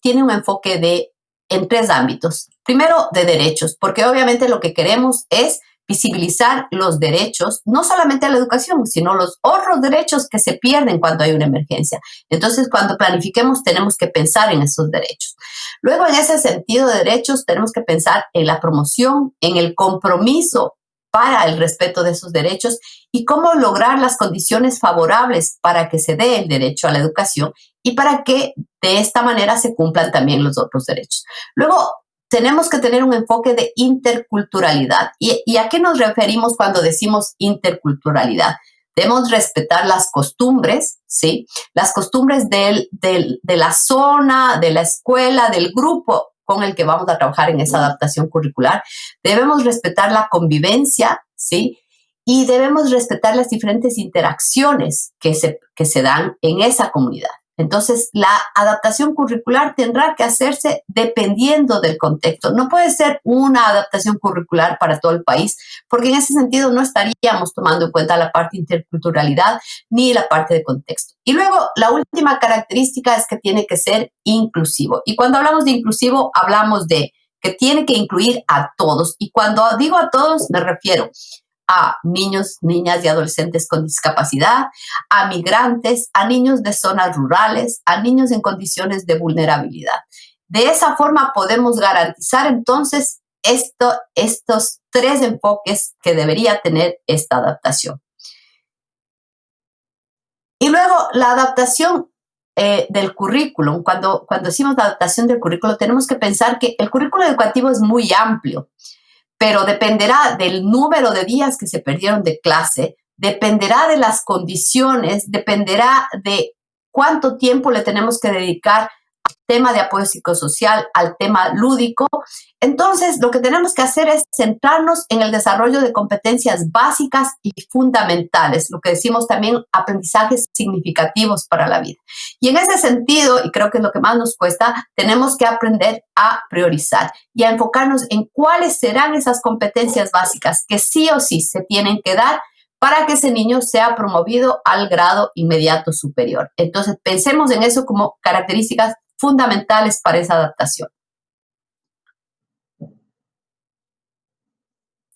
tiene un enfoque en tres ámbitos. Primero, de derechos, porque obviamente lo que queremos es visibilizar los derechos, no solamente a la educación, sino los otros derechos que se pierden cuando hay una emergencia. Entonces, cuando planifiquemos, tenemos que pensar en esos derechos. Luego, en ese sentido de derechos, tenemos que pensar en la promoción, en el compromiso para el respeto de esos derechos y cómo lograr las condiciones favorables para que se dé el derecho a la educación y para que de esta manera se cumplan también los otros derechos. Luego, tenemos que tener un enfoque de interculturalidad. ¿Y a qué nos referimos cuando decimos interculturalidad? Debemos respetar las costumbres, ¿sí? Las costumbres de la zona, de la escuela, del grupo con el que vamos a trabajar en esa adaptación curricular. Debemos respetar la convivencia, ¿sí? y debemos respetar las diferentes interacciones que se dan en esa comunidad. Entonces, la adaptación curricular tendrá que hacerse dependiendo del contexto. No puede ser una adaptación curricular para todo el país, porque en ese sentido no estaríamos tomando en cuenta la parte de interculturalidad ni la parte de contexto. Y luego, la última característica es que tiene que ser inclusivo. Y cuando hablamos de inclusivo, hablamos de que tiene que incluir a todos. Y cuando digo a todos, me refiero a niños, niñas y adolescentes con discapacidad, a migrantes, a niños de zonas rurales, a niños en condiciones de vulnerabilidad. De esa forma podemos garantizar entonces estos 3 enfoques que debería tener esta adaptación. Y luego la adaptación del currículum. Cuando decimos la adaptación del currículum, tenemos que pensar que el currículo educativo es muy amplio, pero dependerá del número de días que se perdieron de clase, dependerá de las condiciones, dependerá de cuánto tiempo le tenemos que dedicar al tema de apoyo psicosocial, al tema lúdico. Entonces, lo que tenemos que hacer es centrarnos en el desarrollo de competencias básicas y fundamentales, lo que decimos también aprendizajes significativos para la vida. Y en ese sentido, y creo que es lo que más nos cuesta, tenemos que aprender a priorizar y a enfocarnos en cuáles serán esas competencias básicas que sí o sí se tienen que dar para que ese niño sea promovido al grado inmediato superior. Entonces, pensemos en eso como características fundamentales para esa adaptación.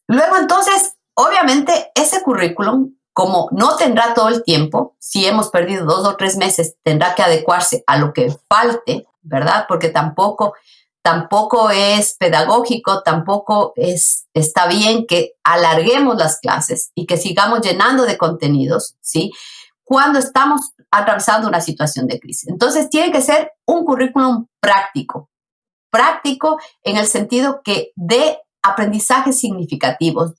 Luego, entonces, obviamente, ese currículum, como no tendrá todo el tiempo, si hemos perdido 2 o 3 meses, tendrá que adecuarse a lo que falte, ¿verdad? Porque tampoco es pedagógico, tampoco está bien que alarguemos las clases y que sigamos llenando de contenidos, ¿sí? Cuando estamos atravesando una situación de crisis. Entonces, tiene que ser un currículum práctico en el sentido que dé aprendizajes significativos,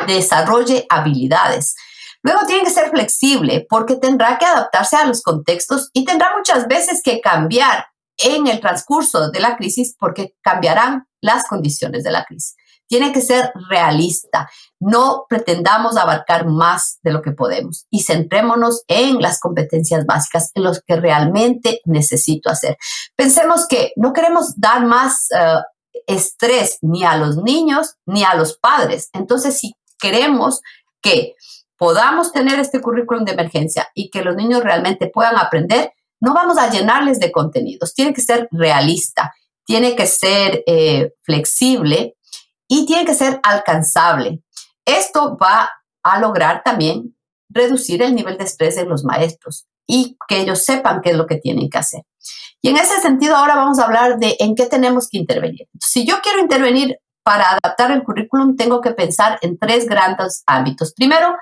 desarrolle habilidades. Luego tiene que ser flexible porque tendrá que adaptarse a los contextos y tendrá muchas veces que cambiar en el transcurso de la crisis porque cambiarán las condiciones de la crisis. Tiene que ser realista. No pretendamos abarcar más de lo que podemos y centrémonos en las competencias básicas, en los que realmente necesito hacer. Pensemos que no queremos dar más estrés ni a los niños ni a los padres. Entonces, si queremos que podamos tener este currículum de emergencia y que los niños realmente puedan aprender, no vamos a llenarles de contenidos. Tiene que ser realista, tiene que ser flexible y tiene que ser alcanzable. Esto va a lograr también reducir el nivel de estrés en los maestros y que ellos sepan qué es lo que tienen que hacer. Y en ese sentido, ahora vamos a hablar de en qué tenemos que intervenir. Si yo quiero intervenir para adaptar el currículum, tengo que pensar en 3 grandes ámbitos. Primero,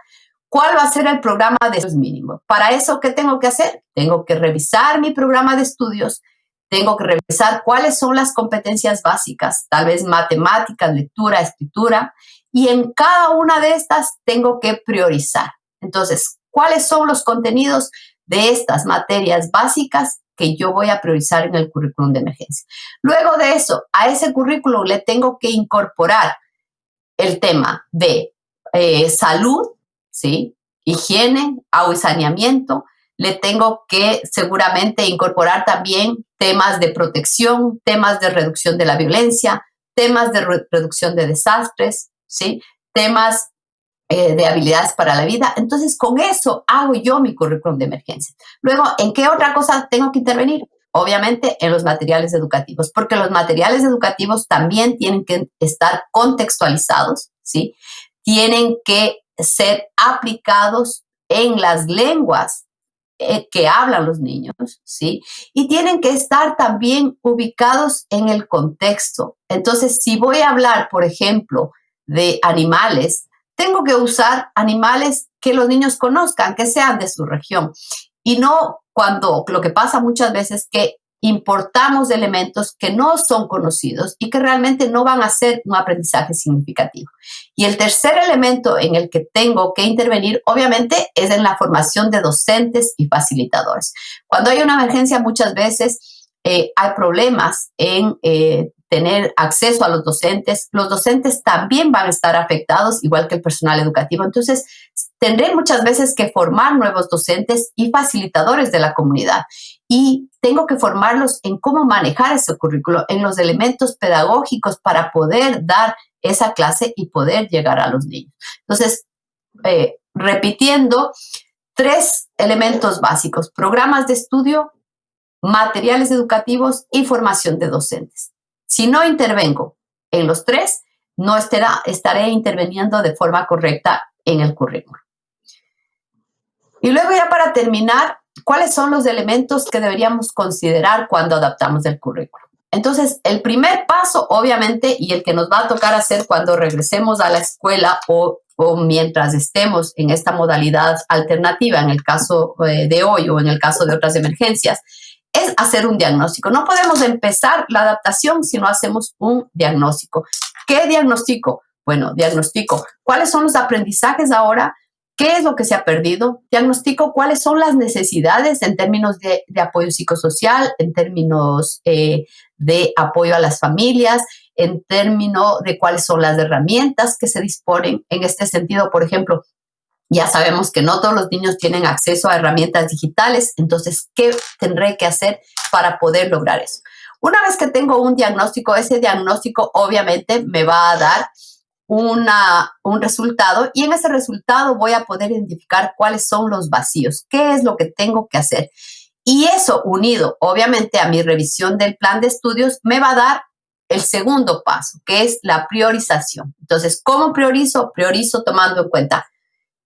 ¿cuál va a ser el programa de estudios mínimo? Para eso, ¿qué tengo que hacer? Tengo que revisar mi programa de estudios, tengo que revisar cuáles son las competencias básicas, tal vez matemáticas, lectura, escritura, y en cada una de estas tengo que priorizar. Entonces, ¿cuáles son los contenidos de estas materias básicas que yo voy a priorizar en el currículum de emergencia? Luego de eso, a ese currículum le tengo que incorporar el tema de salud, ¿sí? Higiene, agua y saneamiento. Le tengo que seguramente incorporar también temas de protección, temas de reducción de la violencia, temas de reducción de desastres, ¿sí? Temas de habilidades para la vida. Entonces, con eso hago yo mi currículum de emergencia. Luego, ¿en qué otra cosa tengo que intervenir? Obviamente en los materiales educativos, porque los materiales educativos también tienen que estar contextualizados, ¿sí? Tienen que ser aplicados en las lenguas que hablan los niños, ¿sí? Y tienen que estar también ubicados en el contexto. Entonces, si voy a hablar, por ejemplo, de animales, tengo que usar animales que los niños conozcan, que sean de su región. Y no cuando lo que pasa muchas veces que importamos elementos que no son conocidos y que realmente no van a ser un aprendizaje significativo. Y el tercer elemento en el que tengo que intervenir, obviamente, es en la formación de docentes y facilitadores. Cuando hay una emergencia, muchas veces hay problemas en tener acceso a los docentes también van a estar afectados, igual que el personal educativo. Entonces, tendré muchas veces que formar nuevos docentes y facilitadores de la comunidad. Y tengo que formarlos en cómo manejar ese currículo, en los elementos pedagógicos para poder dar esa clase y poder llegar a los niños. Entonces, repitiendo, 3 elementos básicos: programas de estudio, materiales educativos y formación de docentes. Si no intervengo en los 3, no estaré interviniendo de forma correcta en el currículo. Y luego, ya para terminar, ¿cuáles son los elementos que deberíamos considerar cuando adaptamos el currículo? Entonces, el primer paso, obviamente, y el que nos va a tocar hacer cuando regresemos a la escuela o mientras estemos en esta modalidad alternativa, en el caso de hoy o en el caso de otras emergencias, es hacer un diagnóstico. No podemos empezar la adaptación si no hacemos un diagnóstico. ¿Qué diagnóstico? Bueno, diagnostico cuáles son los aprendizajes ahora, qué es lo que se ha perdido, diagnostico cuáles son las necesidades en términos de apoyo psicosocial, en términos de apoyo a las familias, en términos de cuáles son las herramientas que se disponen en este sentido. Por ejemplo, ya sabemos que no todos los niños tienen acceso a herramientas digitales, entonces, ¿qué tendré que hacer para poder lograr eso? Una vez que tengo un diagnóstico, ese diagnóstico obviamente me va a dar un resultado, y en ese resultado voy a poder identificar cuáles son los vacíos, qué es lo que tengo que hacer. Y eso, unido obviamente a mi revisión del plan de estudios, me va a dar el segundo paso, que es la priorización. Entonces, ¿cómo priorizo? Priorizo tomando en cuenta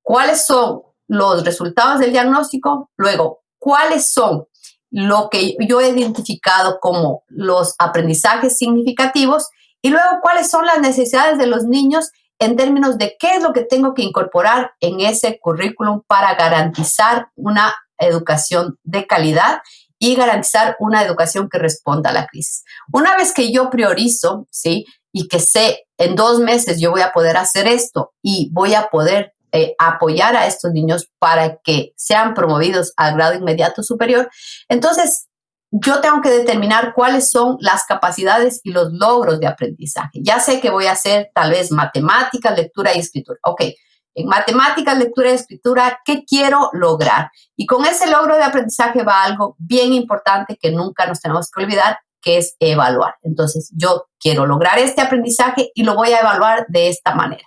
cuáles son los resultados del diagnóstico, luego cuáles son lo que yo he identificado como los aprendizajes significativos, y luego cuáles son las necesidades de los niños en términos de qué es lo que tengo que incorporar en ese currículum para garantizar una educación de calidad y garantizar una educación que responda a la crisis. Una vez que yo priorizo, ¿sí?, y que sé en 2 meses yo voy a poder hacer esto y voy a poder apoyar a estos niños para que sean promovidos al grado inmediato superior, entonces yo tengo que determinar cuáles son las capacidades y los logros de aprendizaje. Ya sé que voy a hacer tal vez matemáticas, lectura y escritura. Ok, en matemáticas, lectura y escritura, ¿qué quiero lograr? Y con ese logro de aprendizaje va algo bien importante que nunca nos tenemos que olvidar, que es evaluar. Entonces, yo quiero lograr este aprendizaje y lo voy a evaluar de esta manera.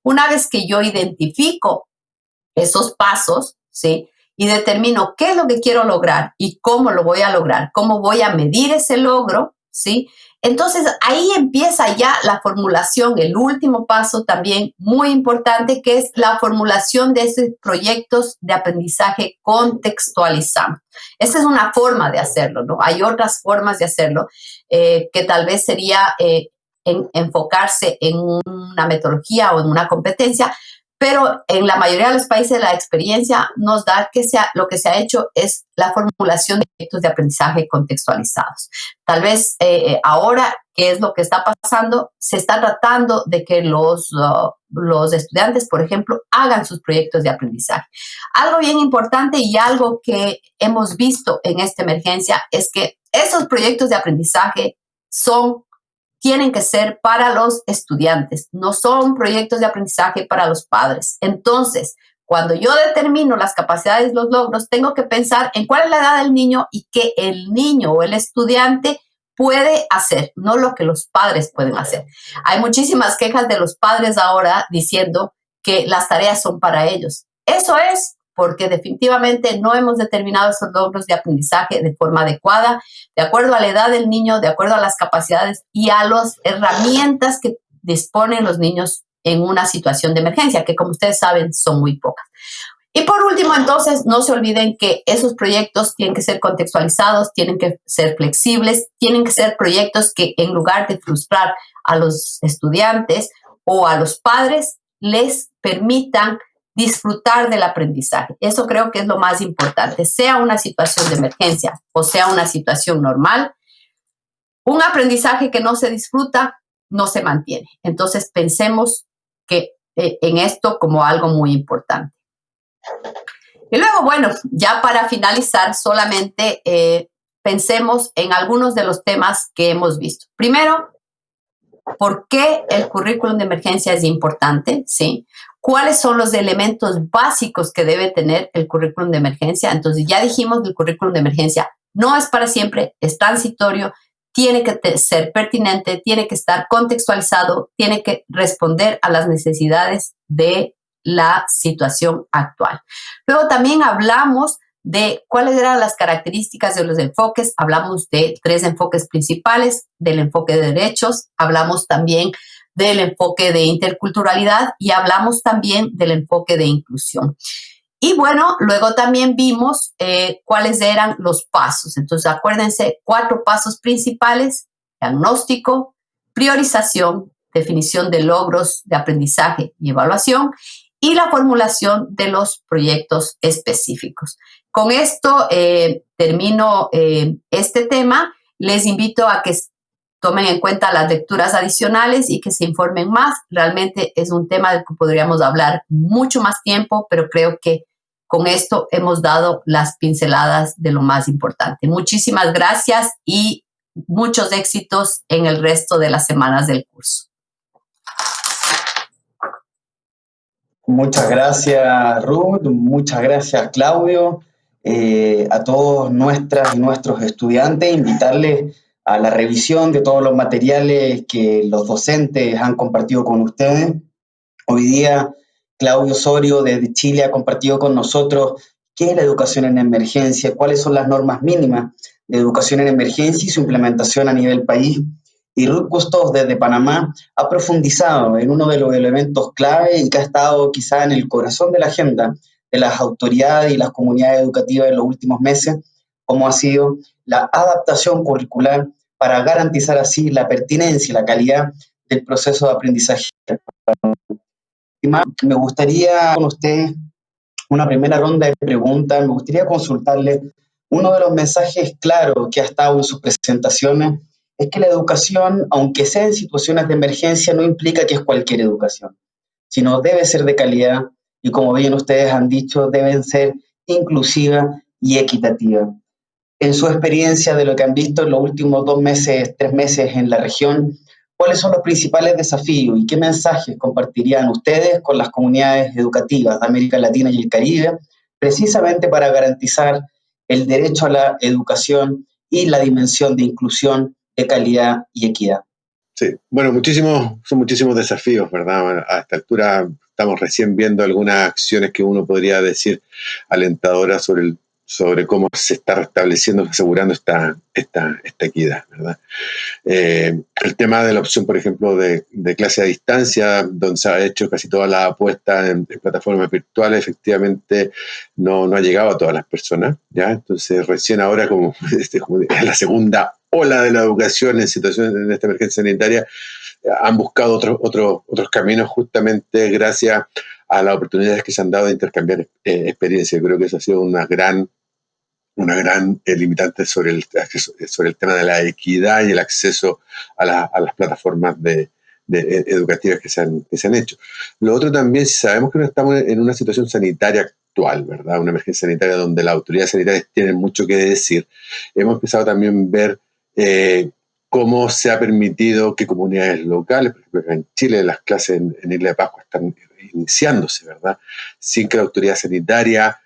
Una vez que yo identifico esos pasos, ¿sí?, y determino qué es lo que quiero lograr y cómo lo voy a lograr, cómo voy a medir ese logro, ¿sí?, entonces ahí empieza ya la formulación, el último paso también muy importante, que es la formulación de esos proyectos de aprendizaje contextualizados. Esa es una forma de hacerlo, ¿no? Hay otras formas de hacerlo, que tal vez sería enfocarse en una metodología o en una competencia, pero en la mayoría de los países la experiencia nos da que lo que se ha hecho es la formulación de proyectos de aprendizaje contextualizados. Tal vez ahora, ¿qué es lo que está pasando? Se está tratando de que los estudiantes, por ejemplo, hagan sus proyectos de aprendizaje. Algo bien importante y algo que hemos visto en esta emergencia es que esos proyectos de aprendizaje tienen que ser para los estudiantes, no son proyectos de aprendizaje para los padres. Entonces, cuando yo determino las capacidades, los logros, tengo que pensar en cuál es la edad del niño y qué el niño o el estudiante puede hacer, no lo que los padres pueden hacer. Hay muchísimas quejas de los padres ahora diciendo que las tareas son para ellos. Eso es porque definitivamente no hemos determinado esos logros de aprendizaje de forma adecuada, de acuerdo a la edad del niño, de acuerdo a las capacidades y a las herramientas que disponen los niños en una situación de emergencia, que como ustedes saben son muy pocas. Y por último, entonces, no se olviden que esos proyectos tienen que ser contextualizados, tienen que ser flexibles, tienen que ser proyectos que en lugar de frustrar a los estudiantes o a los padres, les permitan disfrutar del aprendizaje. Eso creo que es lo más importante, sea una situación de emergencia o sea una situación normal. Un aprendizaje que no se disfruta no se mantiene. Entonces pensemos en esto como algo muy importante. Y luego, bueno, ya para finalizar, solamente pensemos en algunos de los temas que hemos visto. Primero, por qué el currículum de emergencia es importante, ¿sí? ¿Cuáles son los elementos básicos que debe tener el currículum de emergencia? Entonces, ya dijimos que el currículum de emergencia no es para siempre, es transitorio, tiene que ser pertinente, tiene que estar contextualizado, tiene que responder a las necesidades de la situación actual. Luego también hablamos de cuáles eran las características de los enfoques. Hablamos de 3 enfoques principales, del enfoque de derechos, hablamos también del enfoque de interculturalidad y hablamos también del enfoque de inclusión. Y bueno, luego también vimos cuáles eran los pasos. Entonces, acuérdense, 4 pasos principales: diagnóstico, priorización, definición de logros de aprendizaje y evaluación, y la formulación de los proyectos específicos. Con esto termino este tema. Les invito a que tomen en cuenta las lecturas adicionales y que se informen más. Realmente es un tema del que podríamos hablar mucho más tiempo, pero creo que con esto hemos dado las pinceladas de lo más importante. Muchísimas gracias y muchos éxitos en el resto de las semanas del curso. Muchas gracias, Ruth. Muchas gracias, Claudio. A todos nuestras y nuestros estudiantes, invitarles a la revisión de todos los materiales que los docentes han compartido con ustedes. Hoy día, Claudio Osorio desde Chile ha compartido con nosotros qué es la educación en emergencia, cuáles son las normas mínimas de educación en emergencia y su implementación a nivel país. Y Ruth Custos desde Panamá ha profundizado en uno de los elementos clave y que ha estado quizá en el corazón de la agenda de las autoridades y las comunidades educativas en los últimos meses, como ha sido la adaptación curricular para garantizar así la pertinencia y la calidad del proceso de aprendizaje. Y más, me gustaría con ustedes una primera ronda de preguntas. Me gustaría consultarle uno de los mensajes claros que ha estado en sus presentaciones es que la educación, aunque sea en situaciones de emergencia, no implica que es cualquier educación, sino debe ser de calidad y, como bien ustedes han dicho, deben ser inclusiva y equitativa. En su experiencia de lo que han visto en los últimos 2 meses, 3 meses en la región, ¿cuáles son los principales desafíos y qué mensajes compartirían ustedes con las comunidades educativas de América Latina y el Caribe, precisamente para garantizar el derecho a la educación y la dimensión de inclusión, de calidad y equidad? Sí, bueno, son muchísimos desafíos, ¿verdad? Bueno, a esta altura estamos recién viendo algunas acciones que uno podría decir alentadoras sobre cómo se está restableciendo, asegurando esta equidad, ¿verdad? El tema de la opción, por ejemplo, de clase a distancia, donde se ha hecho casi toda la apuesta en plataformas virtuales, efectivamente no ha llegado a todas las personas, ¿ya? Entonces, recién ahora, como es la segunda ola de la educación en situaciones de esta emergencia sanitaria, han buscado otros caminos justamente gracias a las oportunidades que se han dado de intercambiar experiencias. Creo que eso ha sido una gran limitante sobre el tema de la equidad y el acceso a las plataformas educativas que se han hecho. Lo otro también, si sabemos que no estamos en una situación sanitaria actual, ¿verdad? Una emergencia sanitaria donde las autoridades sanitarias tienen mucho que decir, hemos empezado también a ver cómo se ha permitido que comunidades locales, por ejemplo en Chile las clases en Isla de Pascua están iniciándose, ¿verdad? Sin que la autoridad sanitaria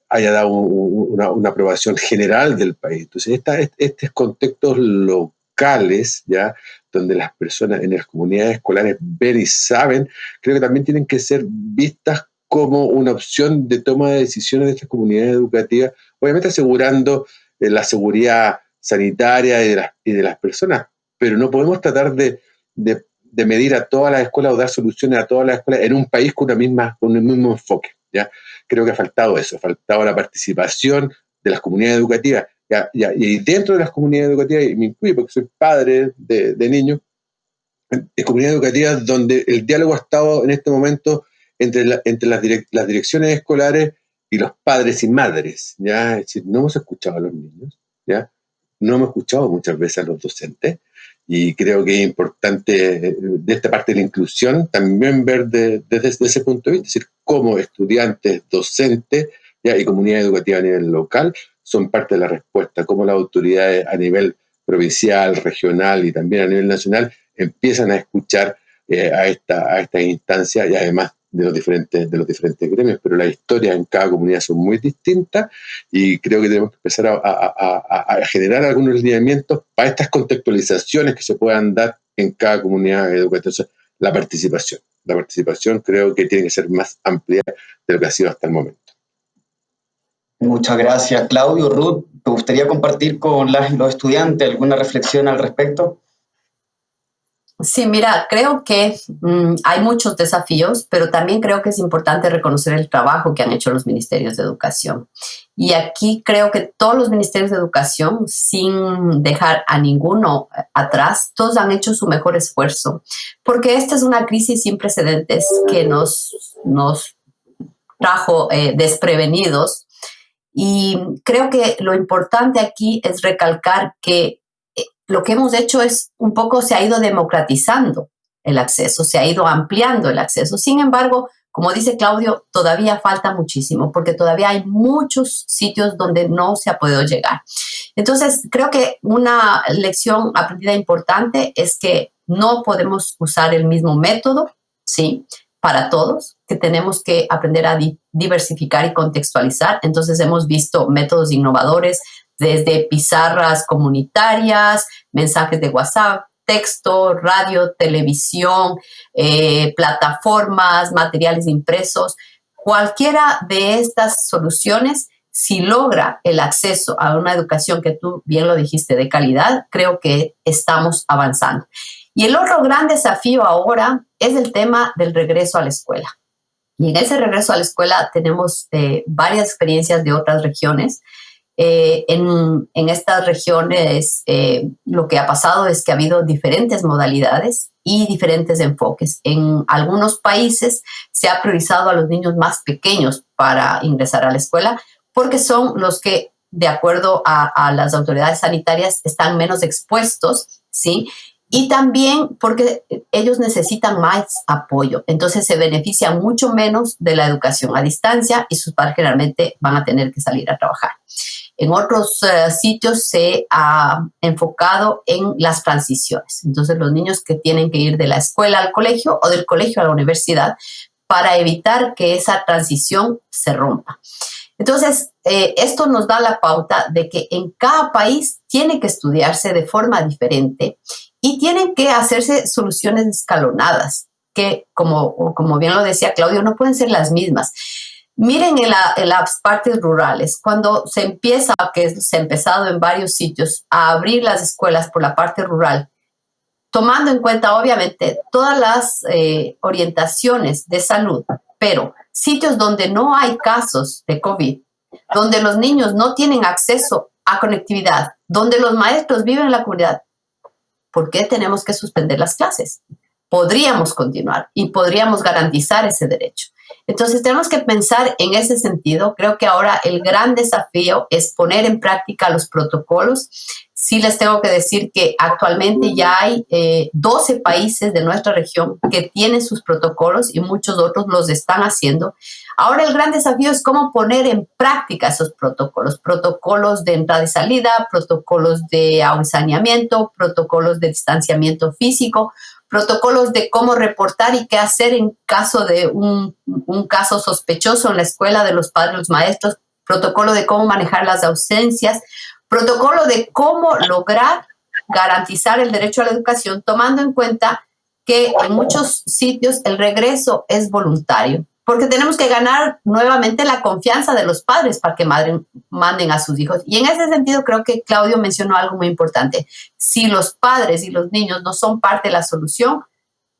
haya dado una aprobación general del país. Entonces, estos contextos locales, ¿ya? Donde las personas en las comunidades escolares ven y saben, creo que también tienen que ser vistas como una opción de toma de decisiones de estas comunidades educativas, obviamente asegurando la seguridad sanitaria y de las personas, pero no podemos tratar de medir a todas las escuelas o dar soluciones a todas las escuelas en un país con un mismo enfoque, ¿ya? Creo que ha faltado eso, ha faltado la participación de las comunidades educativas, y dentro de las comunidades educativas, y me incluyo porque soy padre de niños, en comunidades educativas donde el diálogo ha estado en este momento entre las direcciones escolares y los padres y madres, ¿ya? Es decir, no hemos escuchado a los niños, ¿ya? No hemos escuchado muchas veces a los docentes, y creo que es importante de esta parte de la inclusión también ver desde ese punto de vista, es decir, cómo estudiantes, docentes, ¿ya? Y comunidad educativa a nivel local son parte de la respuesta, cómo las autoridades a nivel provincial, regional y también a nivel nacional empiezan a escuchar a esta instancia, y además de los diferentes gremios, pero las historias en cada comunidad son muy distintas, y creo que tenemos que empezar a generar algunos lineamientos para estas contextualizaciones que se puedan dar en cada comunidad educativa. Entonces, la participación creo que tiene que ser más amplia de lo que ha sido hasta el momento. Muchas gracias, Claudio. Ruth, ¿te gustaría compartir con las y los estudiantes alguna reflexión al respecto? Sí, mira, creo que hay muchos desafíos, pero también creo que es importante reconocer el trabajo que han hecho los ministerios de educación. Y aquí creo que todos los ministerios de educación, sin dejar a ninguno atrás, todos han hecho su mejor esfuerzo, porque esta es una crisis sin precedentes que nos trajo desprevenidos. Y creo que lo importante aquí es recalcar que lo que hemos hecho es un poco se ha ido democratizando el acceso, se ha ido ampliando el acceso. Sin embargo, como dice Claudio, todavía falta muchísimo porque todavía hay muchos sitios donde no se ha podido llegar. Entonces, creo que una lección aprendida importante es que no podemos usar el mismo método, ¿sí?, para todos, que tenemos que aprender a diversificar y contextualizar. Entonces, hemos visto métodos innovadores desde pizarras comunitarias, mensajes de WhatsApp, texto, radio, televisión, plataformas, materiales impresos. Cualquiera de estas soluciones, si logra el acceso a una educación que tú bien lo dijiste de calidad, creo que estamos avanzando. Y el otro gran desafío ahora es el tema del regreso a la escuela. Y en ese regreso a la escuela tenemos varias experiencias de otras regiones. En estas regiones lo que ha pasado es que ha habido diferentes modalidades y diferentes enfoques. En algunos países se ha priorizado a los niños más pequeños para ingresar a la escuela porque son los que, de acuerdo a las autoridades sanitarias, están menos expuestos, ¿sí? Y también porque ellos necesitan más apoyo. Entonces se benefician mucho menos de la educación a distancia y sus padres generalmente van a tener que salir a trabajar. En otros sitios se ha enfocado en las transiciones. Entonces, los niños que tienen que ir de la escuela al colegio o del colegio a la universidad para evitar que esa transición se rompa. Entonces, esto nos da la pauta de que en cada país tiene que estudiarse de forma diferente y tienen que hacerse soluciones escalonadas, que como bien lo decía Claudio, no pueden ser las mismas. Miren en las partes rurales, cuando se empieza, que se ha empezado en varios sitios, a abrir las escuelas por la parte rural, tomando en cuenta obviamente todas las orientaciones de salud, pero sitios donde no hay casos de COVID, donde los niños no tienen acceso a conectividad, donde los maestros viven en la comunidad, ¿por qué tenemos que suspender las clases? Podríamos continuar y podríamos garantizar ese derecho. Entonces tenemos que pensar en ese sentido. Creo que ahora el gran desafío es poner en práctica los protocolos. Sí les tengo que decir que actualmente ya hay 12 países de nuestra región que tienen sus protocolos y muchos otros los están haciendo. Ahora el gran desafío es cómo poner en práctica esos protocolos. Protocolos de entrada y salida, protocolos de agua y saneamiento, protocolos de distanciamiento físico, protocolos de cómo reportar y qué hacer en caso de un caso sospechoso en la escuela de los padres, los maestros, protocolo de cómo manejar las ausencias, protocolo de cómo lograr garantizar el derecho a la educación, tomando en cuenta que en muchos sitios el regreso es voluntario, porque tenemos que ganar nuevamente la confianza de los padres para que manden a sus hijos. Y en ese sentido creo que Claudio mencionó algo muy importante. Si los padres y los niños no son parte de la solución,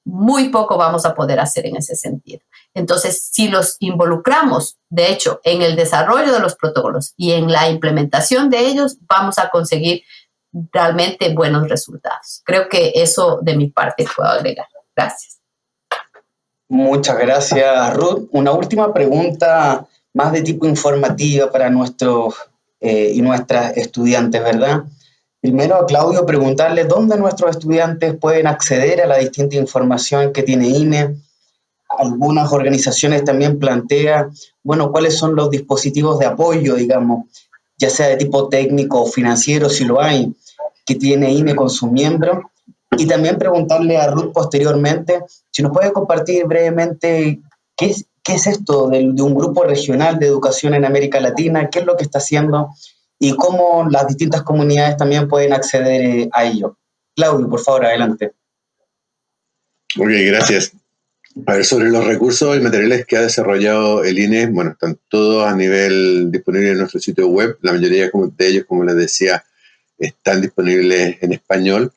muy poco vamos a poder hacer en ese sentido. Entonces, si los involucramos, de hecho, en el desarrollo de los protocolos y en la implementación de ellos, vamos a conseguir realmente buenos resultados. Creo que eso de mi parte puedo agregar. Gracias. Muchas gracias, Ruth. Una última pregunta más de tipo informativa para nuestros y nuestras estudiantes, ¿verdad? Primero a Claudio preguntarle dónde nuestros estudiantes pueden acceder a la distinta información que tiene INE. Algunas organizaciones también plantean, bueno, cuáles son los dispositivos de apoyo, digamos, ya sea de tipo técnico o financiero, si lo hay, que tiene INE con sus miembros. Y también preguntarle a Ruth posteriormente si nos puede compartir brevemente qué es esto de un grupo regional de educación en América Latina, qué es lo que está haciendo y cómo las distintas comunidades también pueden acceder a ello. Claudio, por favor, adelante. Ok, gracias. A ver, sobre los recursos y materiales que ha desarrollado el INE, bueno, están todos a nivel disponible en nuestro sitio web. La mayoría de ellos, como les decía, están disponibles en español.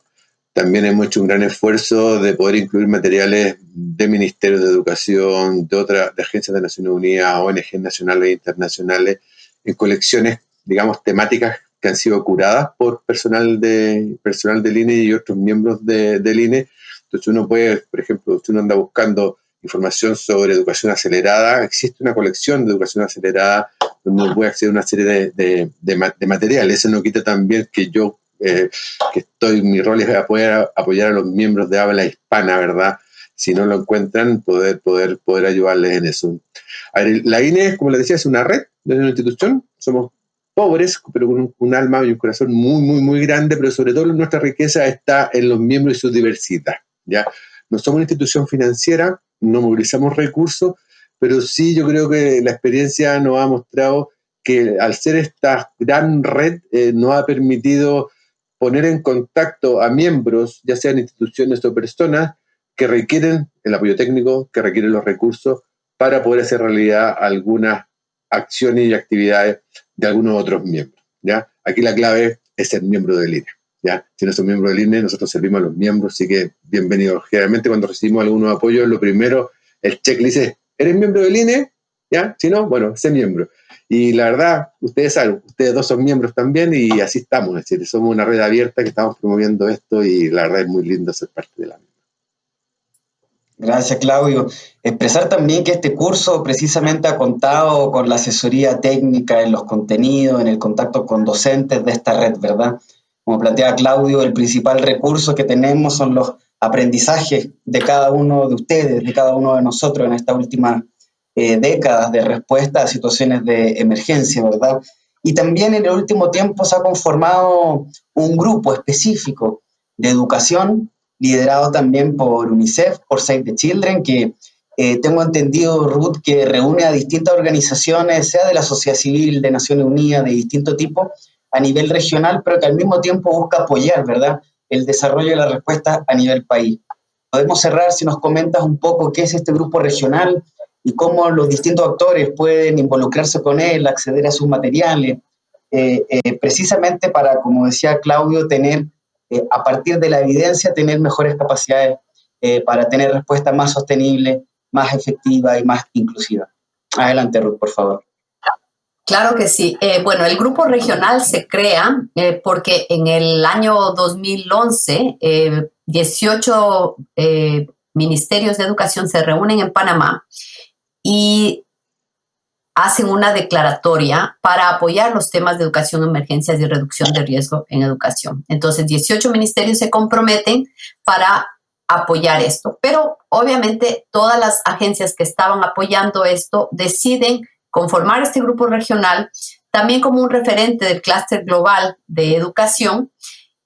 También hemos hecho un gran esfuerzo de poder incluir materiales de Ministerios de Educación, de agencias de Naciones Unidas, ONG nacionales e internacionales, en colecciones, digamos, temáticas que han sido curadas por personal del INE y otros miembros del INE. Entonces uno puede, por ejemplo, si uno anda buscando información sobre educación acelerada, existe una colección de educación acelerada donde uno puede acceder a una serie de materiales. Eso no quita también que yo, mi rol es apoyar a los miembros de habla hispana, ¿verdad? Si no lo encuentran, poder ayudarles en eso. A ver, la INE, como les decía, es una red, es una institución. Somos pobres, pero con un alma y un corazón muy, muy, muy grande, pero sobre todo nuestra riqueza está en los miembros y su diversidad, ¿ya? No somos una institución financiera, no movilizamos recursos, pero sí yo creo que la experiencia nos ha mostrado que al ser esta gran red nos ha permitido poner en contacto a miembros, ya sean instituciones o personas, que requieren el apoyo técnico, que requieren los recursos para poder hacer realidad algunas acciones y actividades de algunos otros miembros, ¿ya? Aquí la clave es ser miembro del INE, ¿ya? Si no son miembros del INE, nosotros servimos a los miembros, así que bienvenidos. Generalmente cuando recibimos algunos apoyos, lo primero, el checklist es, ¿eres miembro del INE? ¿Ya? Si no, bueno, sé miembro. Y la verdad, ustedes saben, ustedes dos son miembros también y así estamos, es decir, somos una red abierta que estamos promoviendo esto y la verdad es muy lindo ser parte de la misma. Gracias, Claudio. Expresar también que este curso precisamente ha contado con la asesoría técnica en los contenidos, en el contacto con docentes de esta red, ¿verdad? Como planteaba Claudio, el principal recurso que tenemos son los aprendizajes de cada uno de ustedes, de cada uno de nosotros en estas últimas décadas de respuesta a situaciones de emergencia, ¿verdad? Y también en el último tiempo se ha conformado un grupo específico de educación liderado también por UNICEF, por Save the Children, que tengo entendido, Ruth, que reúne a distintas organizaciones, sea de la sociedad civil, de Naciones Unidas, de distinto tipo, a nivel regional, pero que al mismo tiempo busca apoyar, ¿verdad?, el desarrollo de la respuesta a nivel país. Podemos cerrar si nos comentas un poco qué es este grupo regional y cómo los distintos actores pueden involucrarse con él, acceder a sus materiales, precisamente para, como decía Claudio, tener a partir de la evidencia, tener mejores capacidades para tener respuestas más sostenibles, más efectivas y más inclusivas. Adelante, Ruth, por favor. Claro que sí. Bueno, el grupo regional se crea porque en el año 2011, 18 ministerios de educación se reúnen en Panamá y hacen una declaratoria para apoyar los temas de educación, emergencias y reducción de riesgo en educación. Entonces, 18 ministerios se comprometen para apoyar esto, pero obviamente todas las agencias que estaban apoyando esto deciden conformar este grupo regional también como un referente del clúster global de educación.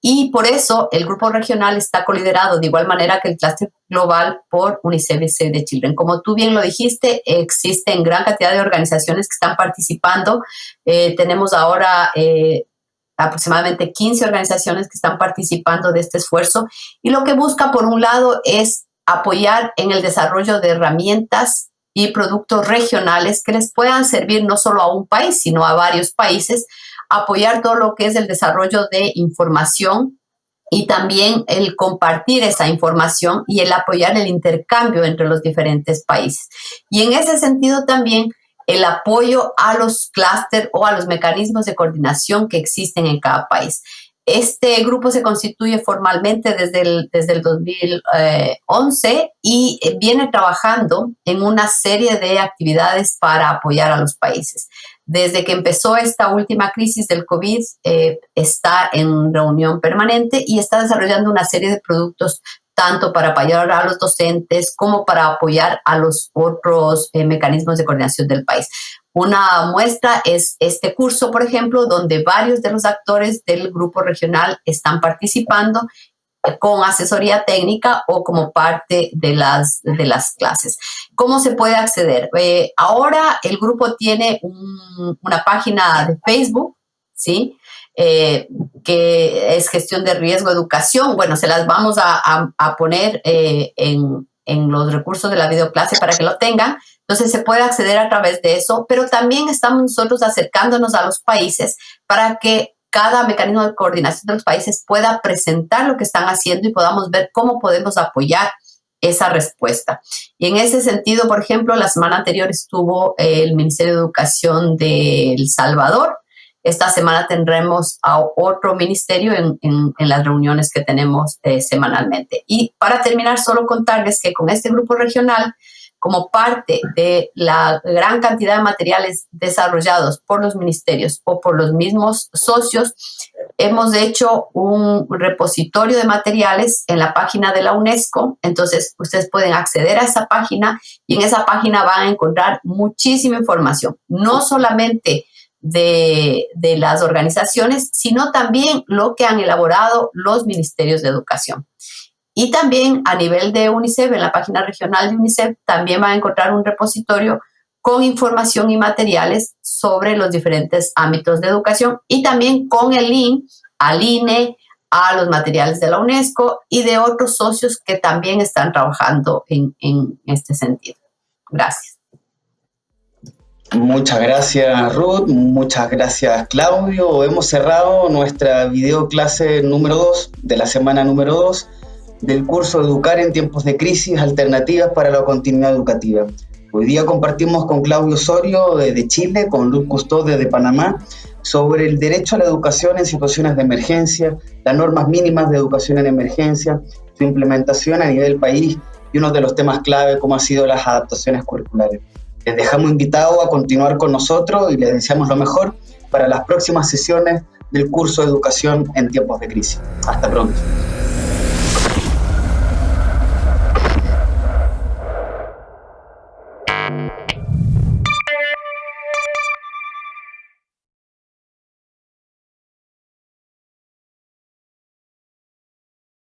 Y por eso el grupo regional está coliderado de igual manera que el clúster global por UNICEF y Save the Children. Como tú bien lo dijiste, existen gran cantidad de organizaciones que están participando. Tenemos ahora aproximadamente 15 organizaciones que están participando de este esfuerzo. Y lo que busca, por un lado, es apoyar en el desarrollo de herramientas y productos regionales que les puedan servir no solo a un país, sino a varios países, apoyar todo lo que es el desarrollo de información y también el compartir esa información y el apoyar el intercambio entre los diferentes países. Y en ese sentido también el apoyo a los clústeres o a los mecanismos de coordinación que existen en cada país. Este grupo se constituye formalmente desde el 2011 y viene trabajando en una serie de actividades para apoyar a los países. Desde que empezó esta última crisis del COVID, está en reunión permanente y está desarrollando una serie de productos tanto para apoyar a los docentes como para apoyar a los otros mecanismos de coordinación del país. Una muestra es este curso, por ejemplo, donde varios de los actores del grupo regional están participando con asesoría técnica o como parte de las clases. ¿Cómo se puede acceder? Ahora el grupo tiene una página de Facebook, ¿sí? Que es Gestión de Riesgo Educación. Bueno, se las vamos a poner en los recursos de la videoclase para que lo tengan. Entonces se puede acceder a través de eso, pero también estamos nosotros acercándonos a los países para que cada mecanismo de coordinación de los países pueda presentar lo que están haciendo y podamos ver cómo podemos apoyar esa respuesta. Y en ese sentido, por ejemplo, la semana anterior estuvo el Ministerio de Educación de El Salvador. Esta semana tendremos a otro ministerio en las reuniones que tenemos semanalmente. Y para terminar, solo contarles que con este grupo regional, como parte de la gran cantidad de materiales desarrollados por los ministerios o por los mismos socios, hemos hecho un repositorio de materiales en la página de la UNESCO. Entonces, ustedes pueden acceder a esa página y en esa página van a encontrar muchísima información, no solamente de las organizaciones, sino también lo que han elaborado los ministerios de educación. Y también a nivel de UNICEF, en la página regional de UNICEF, también van a encontrar un repositorio con información y materiales sobre los diferentes ámbitos de educación y también con el link al INE, a los materiales de la UNESCO y de otros socios que también están trabajando en este sentido. Gracias. Muchas gracias, Ruth. Muchas gracias, Claudio. Hemos cerrado nuestra videoclase número 2 de la semana número 2 del curso Educar en tiempos de crisis, alternativas para la continuidad educativa. Hoy día compartimos con Claudio Osorio de Chile, con Ruth Custode de Panamá, sobre el derecho a la educación en situaciones de emergencia, las normas mínimas de educación en emergencia, su implementación a nivel país y uno de los temas clave como han sido las adaptaciones curriculares. Les dejamos invitados a continuar con nosotros y les deseamos lo mejor para las próximas sesiones del curso de Educación en tiempos de crisis. Hasta pronto.